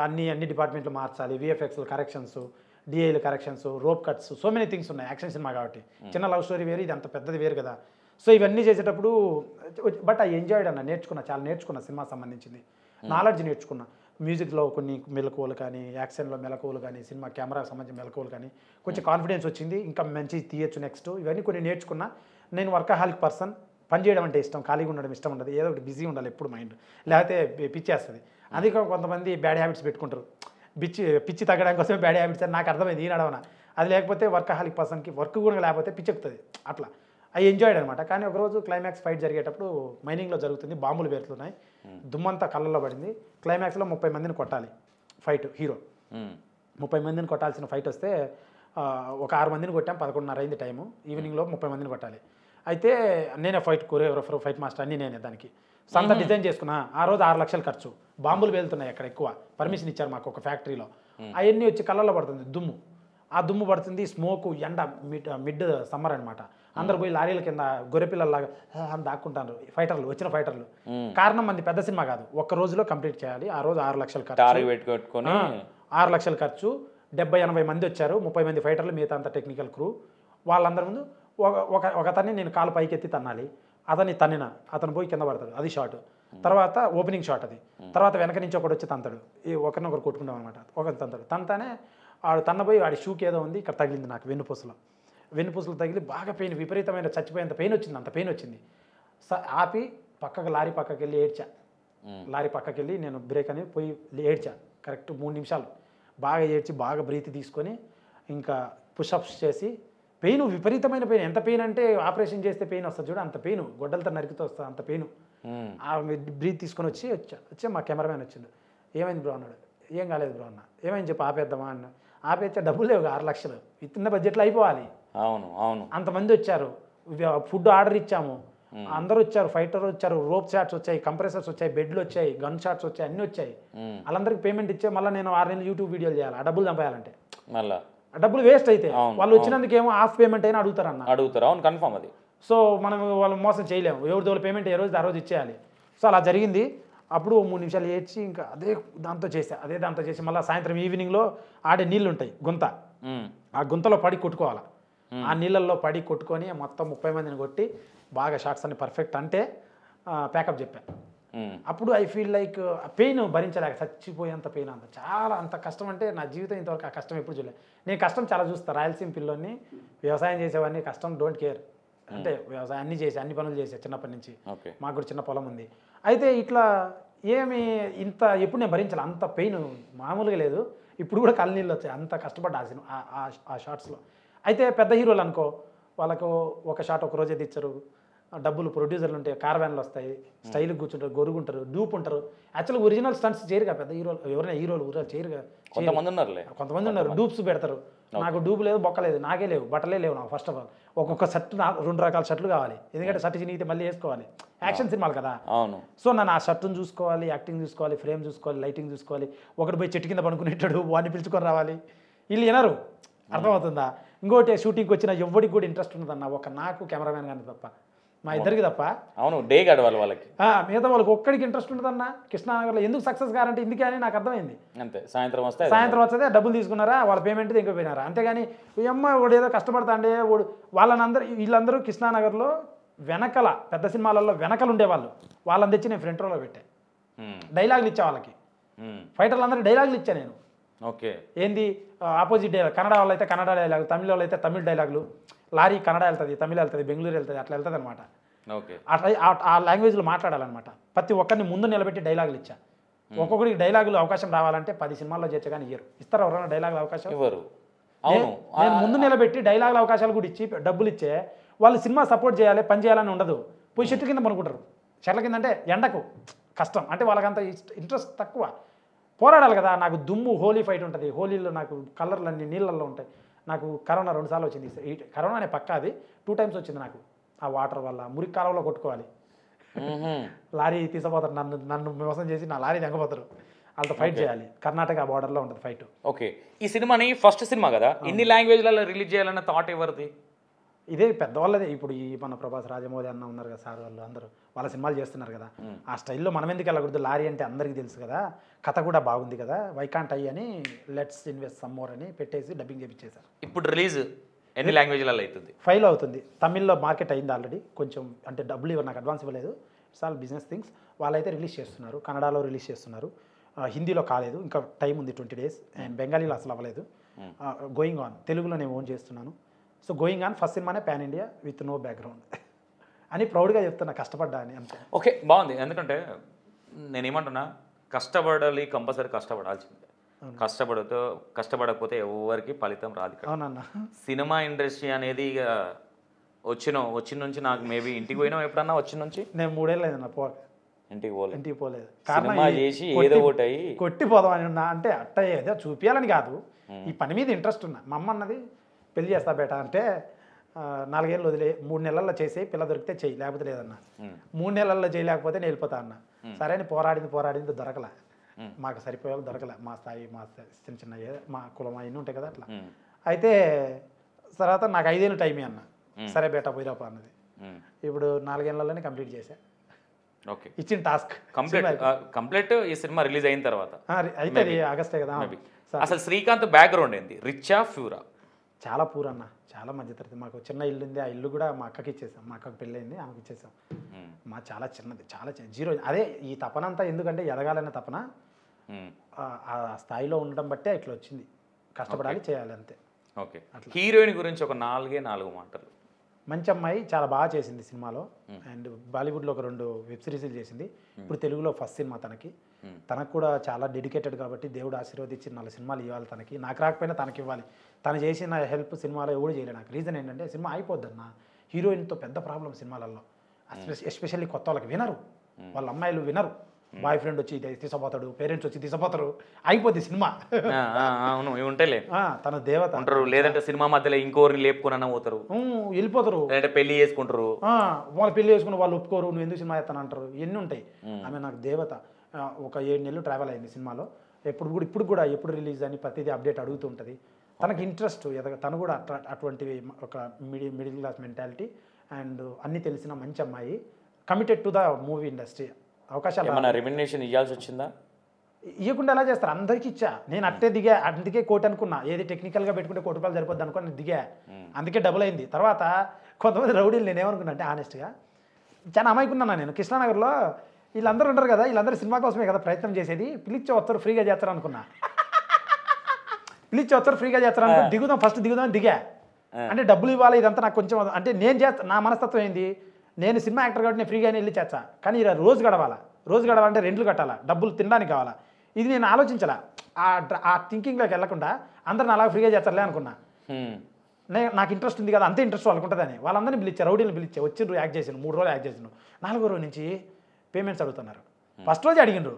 అన్ని డిపార్ట్మెంట్లు మార్చాలి. విఎఫ్ఎక్స్లు కరెక్షన్స్, డిఐలు corrections, rope cuts, so many things ఉన్నాయి. యాక్షన్ సినిమా కాబట్టి చిన్న లవ్ స్టోరీ వేరు, ఇది అంత పెద్దది వేరు కదా. సో ఇవన్నీ చేసేటప్పుడు బట్ ఐ ఎంజాయ్డ్ అన్న, చాలా నేర్చుకున్నా. సినిమా సంబంధించింది నాలెడ్జ్ నేర్చుకున్నా. మ్యూజిక్లో కొన్ని మెలకువలు కానీ, యాక్షన్లో మెలకువలు కానీ, సినిమా కెమెరాకి సంబంధించిన మెలకువలు కానీ, కొంచెం కాన్ఫిడెన్స్ వచ్చింది. ఇంకా మంచి తీయచ్చు నెక్స్ట్. ఇవన్నీ కొన్ని నేర్చుకున్నా. నేను వర్కహాలిక్ పర్సన్, పని చేయడం అంటే ఇష్టం, ఖాళీగా ఉండడం ఇష్టం ఉండదు. ఏదో ఒకటి బిజీ ఉండాలి ఎప్పుడు మైండ్, లేకపోతే పిచ్చేస్తుంది. అందుకే కొంతమంది బ్యాడ్ హ్యాబిట్స్ పెట్టుకుంటారు. పిచ్చి తగ్గడం కోసమే బ్యాడ్ హ్యాబిట్స్ అని నాకు అర్థమైంది ఈ నడవన. అది లేకపోతే వర్కహాలిక్ పర్సన్కి వర్క్ కూడా లేకపోతే పిచ్చెక్కుతుంది. అట్లా ఐ ఎంజాయ్డ్ అనమాట. కానీ ఒకరోజు క్లైమాక్స్ ఫైట్ జరిగేటప్పుడు మైనింగ్లో జరుగుతుంది, బాంబులు పేరుతున్నాయి, దుమ్మంతా కళ్ళల్లో పడింది. క్లైమాక్స్లో 30 మందిని కొట్టాలి ఫైట్. హీరో 30 మందిని కొట్టాల్సిన ఫైట్ వస్తే ఒక 6 మందిని కొట్టాం. 11:30 అయింది టైము. ఈవినింగ్లో 30 మందిని కొట్టాలి. అయితే నేనే ఫైట్ కొరియోగ్రఫర్, ఫైట్ మాస్టర్ అన్నీ నేనే. దానికి సంత డిజైన్ చేసుకున్నా. ఆ రోజు 6 లక్షలు ఖర్చు. బాంబులు వెళ్తున్నాయి అక్కడ ఎక్కువ. పర్మిషన్ ఇచ్చారు మాకు ఒక ఫ్యాక్టరీలో. అవన్నీ వచ్చి కళ్ళల్లో పడుతుంది దుమ్ము. ఆ దుమ్ము పడుతుంది, స్మోకు, ఎండ, మిడ్ సమ్మర్ అనమాట. అందరు పోయి లారీల కింద గొర్రెపిల్లలాగా దాక్కుంటారు ఫైటర్లు, వచ్చిన ఫైటర్లు. కారణం మంది పెద్ద సినిమా కాదు, ఒక్క రోజులో కంప్లీట్ చేయాలి. ఆ రోజు 6 లక్షలు ఖర్చు. 6 లక్షలు ఖర్చు. 70-80 మంది వచ్చారు, 30 మంది ఫైటర్లు, మిగతా అంత టెక్నికల్ క్రూ. వాళ్ళందరి ముందు ఒకతన్ని నేను కాలు పైకి ఎత్తి తన్నాలి. అతను పోయి కింద పడతాడు, అది షాట్. తర్వాత ఓపెనింగ్ షాట్ అది. తర్వాత వెనక నుంచి ఒకటి వచ్చి తంతాడు, ఈ ఒకరినొకరు కొట్టుకుంటాం అనమాట. ఒకరు తంతాడు, తంతానే ఆడు తన్నపోయి వాడి షూకి ఏదో ఉంది, ఇక్కడ తగిలింది నాకు వెన్నుపూసలు తగిలి బాగా పెయిన్, విపరీతమైన చచ్చిపోయేంత పెయిన్ వచ్చింది. అంత పెయిన్ వచ్చింది. ఆపి లారీ పక్కకి వెళ్ళి ఏడ్చా. లారీ పక్కకి వెళ్ళి నేను బ్రేక్ అని పోయి ఏడ్చా. కరెక్ట్ 3 నిమిషాలు బాగా ఏడ్చి, బాగా బ్రీత్ తీసుకొని ఇంకా పుషప్స్ చేసి, పెయిన్, విపరీతమైన పెయిన్. ఎంత పెయిన్ అంటే ఆపరేషన్ చేస్తే పెయిన్ వస్తుంది చూడ, అంత పెయిన్. గొడ్డలతో నరికితో వస్తుంది అంత పెయిన్. బ్రీత్ తీసుకొని వచ్చి మా కెమెరామ్యాన్ వచ్చిండు. ఏమైంది బ్రో అన్నాడు. ఏం కాలేదు బ్రో అన్న. ఏమైంది చెప్పి ఆపేద్దామా అన్న. ఆపేచ్చా, డబ్బులు లేవు, 6 లక్షలు ఇస్తున్న బడ్జెట్లో అయిపోవాలి. అవును అంతమంది వచ్చారు, ఫుడ్ ఆర్డర్ ఇచ్చాము, అందరూ వచ్చారు, ఫైటర్ వచ్చారు, రోప్ షాట్స్ వచ్చాయి, కంప్రెసర్స్ వచ్చాయి, బెడ్లు వచ్చాయి, గన్ షాట్స్ వచ్చాయి, అన్నీ వచ్చాయి. వాళ్ళందరికీ పేమెంట్ ఇచ్చే మళ్ళీ నేను 6 నెలలు యూట్యూబ్ వీడియోలు చేయాలి. ఆ డబ్బులు చంపేయాలంటే డబ్బులు వేస్ట్ అయితే వాళ్ళు వచ్చినందుకు ఏమో హాఫ్ పేమెంట్ అయినా అడుగుతారు. అవును, కన్ఫర్మ్ అది. సో మనం వాళ్ళు మోసం చేయలేము. ఎవరిదో పేమెంట్ ఏ రోజు ఆ రోజు ఇచ్చేయాలి. సో అలా జరిగింది. అప్పుడు 3 నిమిషాలు ఏడ్చి ఇంకా అదే దాంతో చేసి మళ్ళీ సాయంత్రం ఈవినింగ్లో ఆడే నీళ్ళు ఉంటాయి, గుంత. ఆ గుంతలో పడి కొట్టుకోవాలి. ఆ నీళ్ళల్లో పడి కొట్టుకొని మొత్తం 30 మందిని కొట్టి బాగా షాట్స్ అన్ని పర్ఫెక్ట్ అంటే ప్యాకప్ చెప్పా. అప్పుడు ఐ ఫీల్ లైక్ పెయిన్ భరించలేక చచ్చిపోయేంత పెయిన్. అంత కష్టం అంటే నా జీవితం ఇంతవరకు ఆ కష్టం ఎప్పుడు చూడలేదు. నేను కష్టం చాలా చూస్తాను. రాయలసీమ పిల్లోని, వ్యవసాయం చేసేవాడిని, కష్టం డోంట్ కేర్. అంటే వ్యవసాయం అన్ని పనులు చేసే చిన్నప్పటి నుంచి. మాకు కూడా చిన్న పొలం ఉంది. అయితే ఇట్లా ఇంత ఎప్పుడు నేను భరించాలి. అంత పెయిన్ మామూలుగా లేదు. ఇప్పుడు కూడా కళ్ళనీళ్ళు వచ్చాయి, అంత కష్టపడ్డా ఆ షార్ట్స్లో. అయితే పెద్ద హీరోలు అనుకో, వాళ్ళకు ఒక షాట్ ఒక రోజే తెచ్చారు, డబ్బులు ప్రొడ్యూసర్లు ఉంటాయి, కార్వాన్లు వస్తాయి, స్టైల్కి కూర్చుంటారు, గొరుగుంటారు, డూప్ ఉంటారు. యాక్చువల్గా ఒరిజినల్ స్టంట్స్ చేయరుగా పెద్ద హీరోలు. ఎవరైనా హీరోలు చేయరుగా, కొంతమంది ఉన్నారు డూప్స్ పెడతారు. నాకు డూప్ లేదు, బొక్క లేదు, నాకే లేవు, బట్టలే లేవు నాకు. ఫస్ట్ ఆఫ్ ఆల్ ఒక్కొక్క షర్ట్ 2 రకాల షర్ట్లు కావాలి, ఎందుకంటే షర్ట్ చినిగితే మళ్ళీ వేసుకోవాలి. యాక్షన్ సినిమాలు కదా. సో నన్ను ఆ షర్ట్ని చూసుకోవాలి, యాక్టింగ్ చూసుకోవాలి, ఫ్రేమ్ చూసుకోవాలి, లైటింగ్ చూసుకోవాలి. ఒకటి పోయి చెట్టు కింద పడుకునేటాడు, వాడిని పిలుచుకొని రావాలి. వీళ్ళు వినరు, అర్థమవుతుందా? ఇంకోటి షూటింగ్కి వచ్చిన ఎవరికి కూడా ఇంట్రెస్ట్ ఉన్నదన్న, ఒక నాకు కెమెరామ్యాన్ కానీ తప్ప, మా ఇద్దరికి తప్ప. అవును, డే గడవాలి వాళ్ళకి. మిగతా వాళ్ళకి ఒక్కడికి ఇంట్రెస్ట్ ఉంటుందన్న. కృష్ణానగర్లో ఎందుకు సక్సెస్ కారంటే ఇందుకే అని నాకు అర్థమైంది. అంతే, సాయంత్రం వస్తే డబ్బులు తీసుకున్నారా, వాళ్ళ పేమెంట్ ఇంకో పోయినారా. అంతేగాని అమ్మ వాడు ఏదో కష్టపడతా అంటే వీళ్ళందరూ కృష్ణానగర్లో వెనకల పెద్ద సినిమాలలో వెనకలు ఉండేవాళ్ళు వాళ్ళని తెచ్చి నేను ఫ్రంట్ రోలో పెట్టా. డైలాగులు ఇచ్చా వాళ్ళకి, ఫైటర్లు అందరూ డైలాగులు ఇచ్చా నేను. ఓకే. ఏంది ఆపోజిట్ డైలాగ్, కన్నడ వాళ్ళు అయితే కన్నడ డైలాగులు, తమిళ వాళ్ళు అయితే తమిళ డైలాగులు, లారీ కన్నడ వెళ్తుంది, తమిళ వెళ్తుంది, బెంగళూరు వెళ్తుంది, అట్లా వెళ్తుంది అనమాట. ఓకే. అట్లా ఆ లాంగ్వేజ్లో మాట్లాడాలన్నమాట. ప్రతి ఒక్కరిని ముందు నిలబెట్టి డైలాగులు ఇచ్చా. ఒక్కొక్కరికి డైలాగులు అవకాశం రావాలంటే 10 సినిమాల్లో చేర్చా కానీ ఇయ్యరు. ఇస్తారా ఎవరైనా డైలాగుల అవకాశం? ఎవరు? అవును, నేను ముందు నిలబెట్టి డైలాగుల అవకాశాలు కూడా ఇచ్చి డబ్బులు ఇచ్చే వాళ్ళు సినిమా సపోర్ట్ చేయాలి, పని చేయాలని ఉండదు. పోయి చెట్టు కింద పనుకుంటారు. చెట్ల కింద అంటే ఎండకు కష్టం, అంటే వాళ్ళకంత ఇంట్రెస్ట్ తక్కువ. పోరాడాలి కదా. నాకు దుమ్ము హోలీ ఫైట్ ఉంటుంది, హోలీలో నాకు కలర్లు అన్ని నీళ్ళల్లో ఉంటాయి. నాకు కరోనా 2 సార్లు వచ్చింది. ఈ కరోనానే పక్కా, అది 2 times వచ్చింది నాకు. ఆ వాటర్ వల్ల మురికి కాలంలో కొట్టుకోవాలి. లారీ తీసుకుపోతారు, నన్ను మోసం చేసి నా లారీ తెగపోతారు. వాళ్ళతో ఫైట్ చేయాలి. కర్ణాటక బార్డర్లో ఉంటుంది ఫైట్. ఓకే. ఈ సినిమాని ఫస్ట్ సినిమా కదా, ఇన్ని లాంగ్వేజ్లలో రిలీజ్ చేయాలన్న థాట్ ఎవరిది? ఇదే పెద్దవాళ్ళదే. ఇప్పుడు ఈ మన ప్రభాస్, రాజమౌళి అన్న ఉన్నారు కదా సార్, వాళ్ళు అందరూ వాళ్ళ సినిమాలు చేస్తున్నారు కదా. ఆ స్టైల్లో మనం ఎందుకు వెళ్ళకూడదు? లారీ అంటే అందరికీ తెలుసు కదా, కథ కూడా బాగుంది కదా, వైకాంట్ అయ్యి అని లెట్స్ ఇన్వెస్ట్ సమ్ మోర్ అని పెట్టేసి డబ్బింగ్ చేయించేశారు. ఇప్పుడు రిలీజ్ ఎన్ని లాంగ్వేజ్లలో అవుతుంది? 5 అవుతుంది. తమిళ్లో మార్కెట్ అయింది ఆల్రెడీ. కొంచెం అంటే డబ్బులు ఇవ్వరు, నాకు అడ్వాన్స్ ఇవ్వలేదు. It's all business things. వాళ్ళైతే రిలీజ్ చేస్తున్నారు, కన్నడలో రిలీజ్ చేస్తున్నారు, హిందీలో కాలేదు, ఇంకా టైం ఉంది 20 days. అండ్ బెంగాలీలో అసలు అవ్వలేదు. Going on. తెలుగులో నేను ఓన్ చేస్తున్నాను. So going on. ఫస్ట్ సినిమానే pan India with no background అని ప్రౌడ్గా చెప్తున్నా, కష్టపడ్డా అని అంతే. ఓకే, బాగుంది. ఎందుకంటే నేనేమంటున్నా, కష్టపడాలి, కంపల్సరీ కష్టపడాల్సిందే. కష్టపడకపోతే ఎవరికి ఫలితం రాదు. అవునన్నా. సినిమా ఇండస్ట్రీ అనేది ఇక వచ్చిన నుంచి నాకు మేబీ ఇంటికి పోయినాం ఎప్పుడన్నా? వచ్చిన నుంచి నేను 3 ఏళ్ళు అయిందన్న ఇంటికి పోలేదు. సినిమా చేసి ఏదో ఒకటి అయ్యి కొట్టిపోదామని ఉన్నా. అంటే అట్ట ఏదో చూపించాలని కాదు, ఈ పని మీద ఇంట్రెస్ట్ ఉన్నా. మా అమ్మ అన్నది పెళ్లి చేస్తా బేట అంటే 4 ఏళ్ళు వదిలే, 3 నెలల్లో చేసి పిల్ల దొరికితే చెయ్యి, లేకపోతే లేదన్నా. 3 నెలల్లో చేయలేకపోతే నేను వెళ్ళిపోతా అన్న. సరే అని పోరాడింది దొరకలే. మాకు సరిపోయేవాళ్ళు దొరకలే. మా స్థాయి, మా చిన్న మా కులం అవన్నీ ఉంటాయి కదా అట్లా. అయితే తర్వాత నాకు 5 ఏళ్ళు టైమే అన్న. సరే బేటా పోయిరాపా అన్నది. ఇప్పుడు 4 ఏళ్లలోనే కంప్లీట్ చేశా. ఓకే. ఇచ్చిన టాస్క్ కంప్లీట్. ఈ సినిమా రిలీజ్ అయిన తర్వాత అయితే ఆగస్టే కదా. అసలు శ్రీకాంత్ బ్యాక్గ్రౌండ్ ఏంది? రిచా ఫ్యూరా? చాలా పూర్ అన్న, చాలా మధ్యతరగతి. మాకు చిన్న ఇల్లు ఉంది, ఆ ఇల్లు కూడా మా అక్కకి ఇచ్చేసాం. మా అక్కకి పెళ్ళయింది, ఆమెకి ఇచ్చేసాం. మా చాలా చిన్నది, చాలా జీరో. అదే ఈ తపన అంతా ఎందుకంటే ఎదగాలనే తపన. ఆ స్థాయిలో ఉండడం బట్టే ఇట్లా వచ్చింది. కష్టపడాలి, చేయాలి అంతే. ఓకే. హీరోయిన్ గురించి ఒక 4 మాటలు. మంచి అమ్మాయి, చాలా బాగా చేసింది సినిమాలో. అండ్ బాలీవుడ్లో ఒక 2 వెబ్ సిరీస్లు చేసింది. ఇప్పుడు తెలుగులో ఫస్ట్ సినిమా తనకి. తనకు కూడా చాలా డెడికేటెడ్ కాబట్టి దేవుడు ఆశీర్వదించి 4 సినిమాలు ఇవ్వాలి తనకి. నాకు రాకపోయినా తనకి ఇవ్వాలి. తను చేసిన హెల్ప్ సినిమాలో ఎవరు చేయలేదు నాకు. రీజన్ ఏంటంటే సినిమా అయిపోద్దన్న. హీరోయిన్తో పెద్ద ప్రాబ్లం సినిమాలలో, ఎస్పెషల్లీ కొత్త వాళ్ళకి వినరు, వాళ్ళ అమ్మాయిలు వినరు. బాయ్ ఫ్రెండ్ వచ్చి తీసుకుపోతాడు, పేరెంట్స్ వచ్చి తీసుకుపోతారు, అయిపోద్ది సినిమా. అవును, ఉంటాయిలే. తన దేవత ఉంటారు. లేదంటే సినిమా మధ్యలో ఇంకోరిని లేపుకొని పోతారు, వెళ్ళిపోతారు. లేదంటే పెళ్లి చేసుకుంటారు. వాళ్ళు పెళ్లి చేసుకుని వాళ్ళు ఒప్పుకోరు, నువ్వు ఎందుకు సినిమా చేస్తాను అంటారు. ఎన్ని ఉంటాయి. ఆమె నాకు దేవత. ఒక 7 నెలలు ట్రావెల్ అయింది సినిమాలో. ఇప్పుడు కూడా ఎప్పుడు రిలీజ్ అని ప్రతిదీ అప్డేట్ అడుగుతూ ఉంటుంది. తనకి ఇంట్రెస్ట్ తను కూడా అటువంటివి, ఒక మిడిల్ క్లాస్ మెంటాలిటీ అండ్ అన్నీ తెలిసిన మంచి అమ్మాయి. Committed to the movie industry. అవకాశాలు రెమ్యునరేషన్ ఇవ్వాల్సి వచ్చిందా? ఇవ్వకుండా ఎలా చేస్తారు? అందరికీ ఇచ్చా. నేను అట్టే దిగా, అందుకే కోటి అనుకున్నా. ఏది టెక్నికల్గా పెట్టుకుంటే ₹1 సరిపోద్ది అనుకుని దిగా, అందుకే డబుల్ అయింది. తర్వాత కొంతమంది రౌడీలు నేనేమనుకున్నా అంటే ఆనెస్ట్గా చాలా అమాయకున్నాను నేను. కృష్ణానగర్లో వీళ్ళందరూ ఉంటారు కదా, వీళ్ళందరూ సినిమా కోసమే కదా ప్రయత్నం చేసేది. పిలిచి వస్తారు ఫ్రీగా చేస్తారు అనుకున్నా. పిలిచి వస్తారు ఫ్రీగా చేస్తారు అనుకుని దిగుదాం, ఫస్ట్ దిగుదాం దిగా. అంటే డబ్బులు ఇవ్వాలి, ఇదంతా నాకు కొంచెం అంటే నేను చేస్తా. నా మనస్తత్వం ఏంది, నేను సినిమా యాక్టర్ కాబట్టి నేను ఫ్రీగానే వెళ్ళి చేస్తా. కానీ ఇలా రోజు గడవాలంటే రెంట్లు కట్టాలా, డబ్బులు తినడానికి కావాలా. ఇది నేను ఆలోచించాలా. ఆ థింకింగ్లోకి వెళ్ళకుండా అందరిని అలా ఫ్రీగా చేస్తారులే అనుకున్నా. నాకు ఇంట్రెస్ట్ ఉంది కదా, అంతే ఇంట్రెస్ట్ వాళ్ళకు ఉంటుందని వాళ్ళందరినీ పిలిచారు, రౌడీని పిలిచా. వచ్చిండ్రు, యాక్ట్ చేసాను. 3 రోజులు యాక్ట్ చేసాను. 4వ రోజు నుంచి పేమెంట్స్ అడుగుతున్నారు. ఫస్ట్ రోజే అడిగినరు.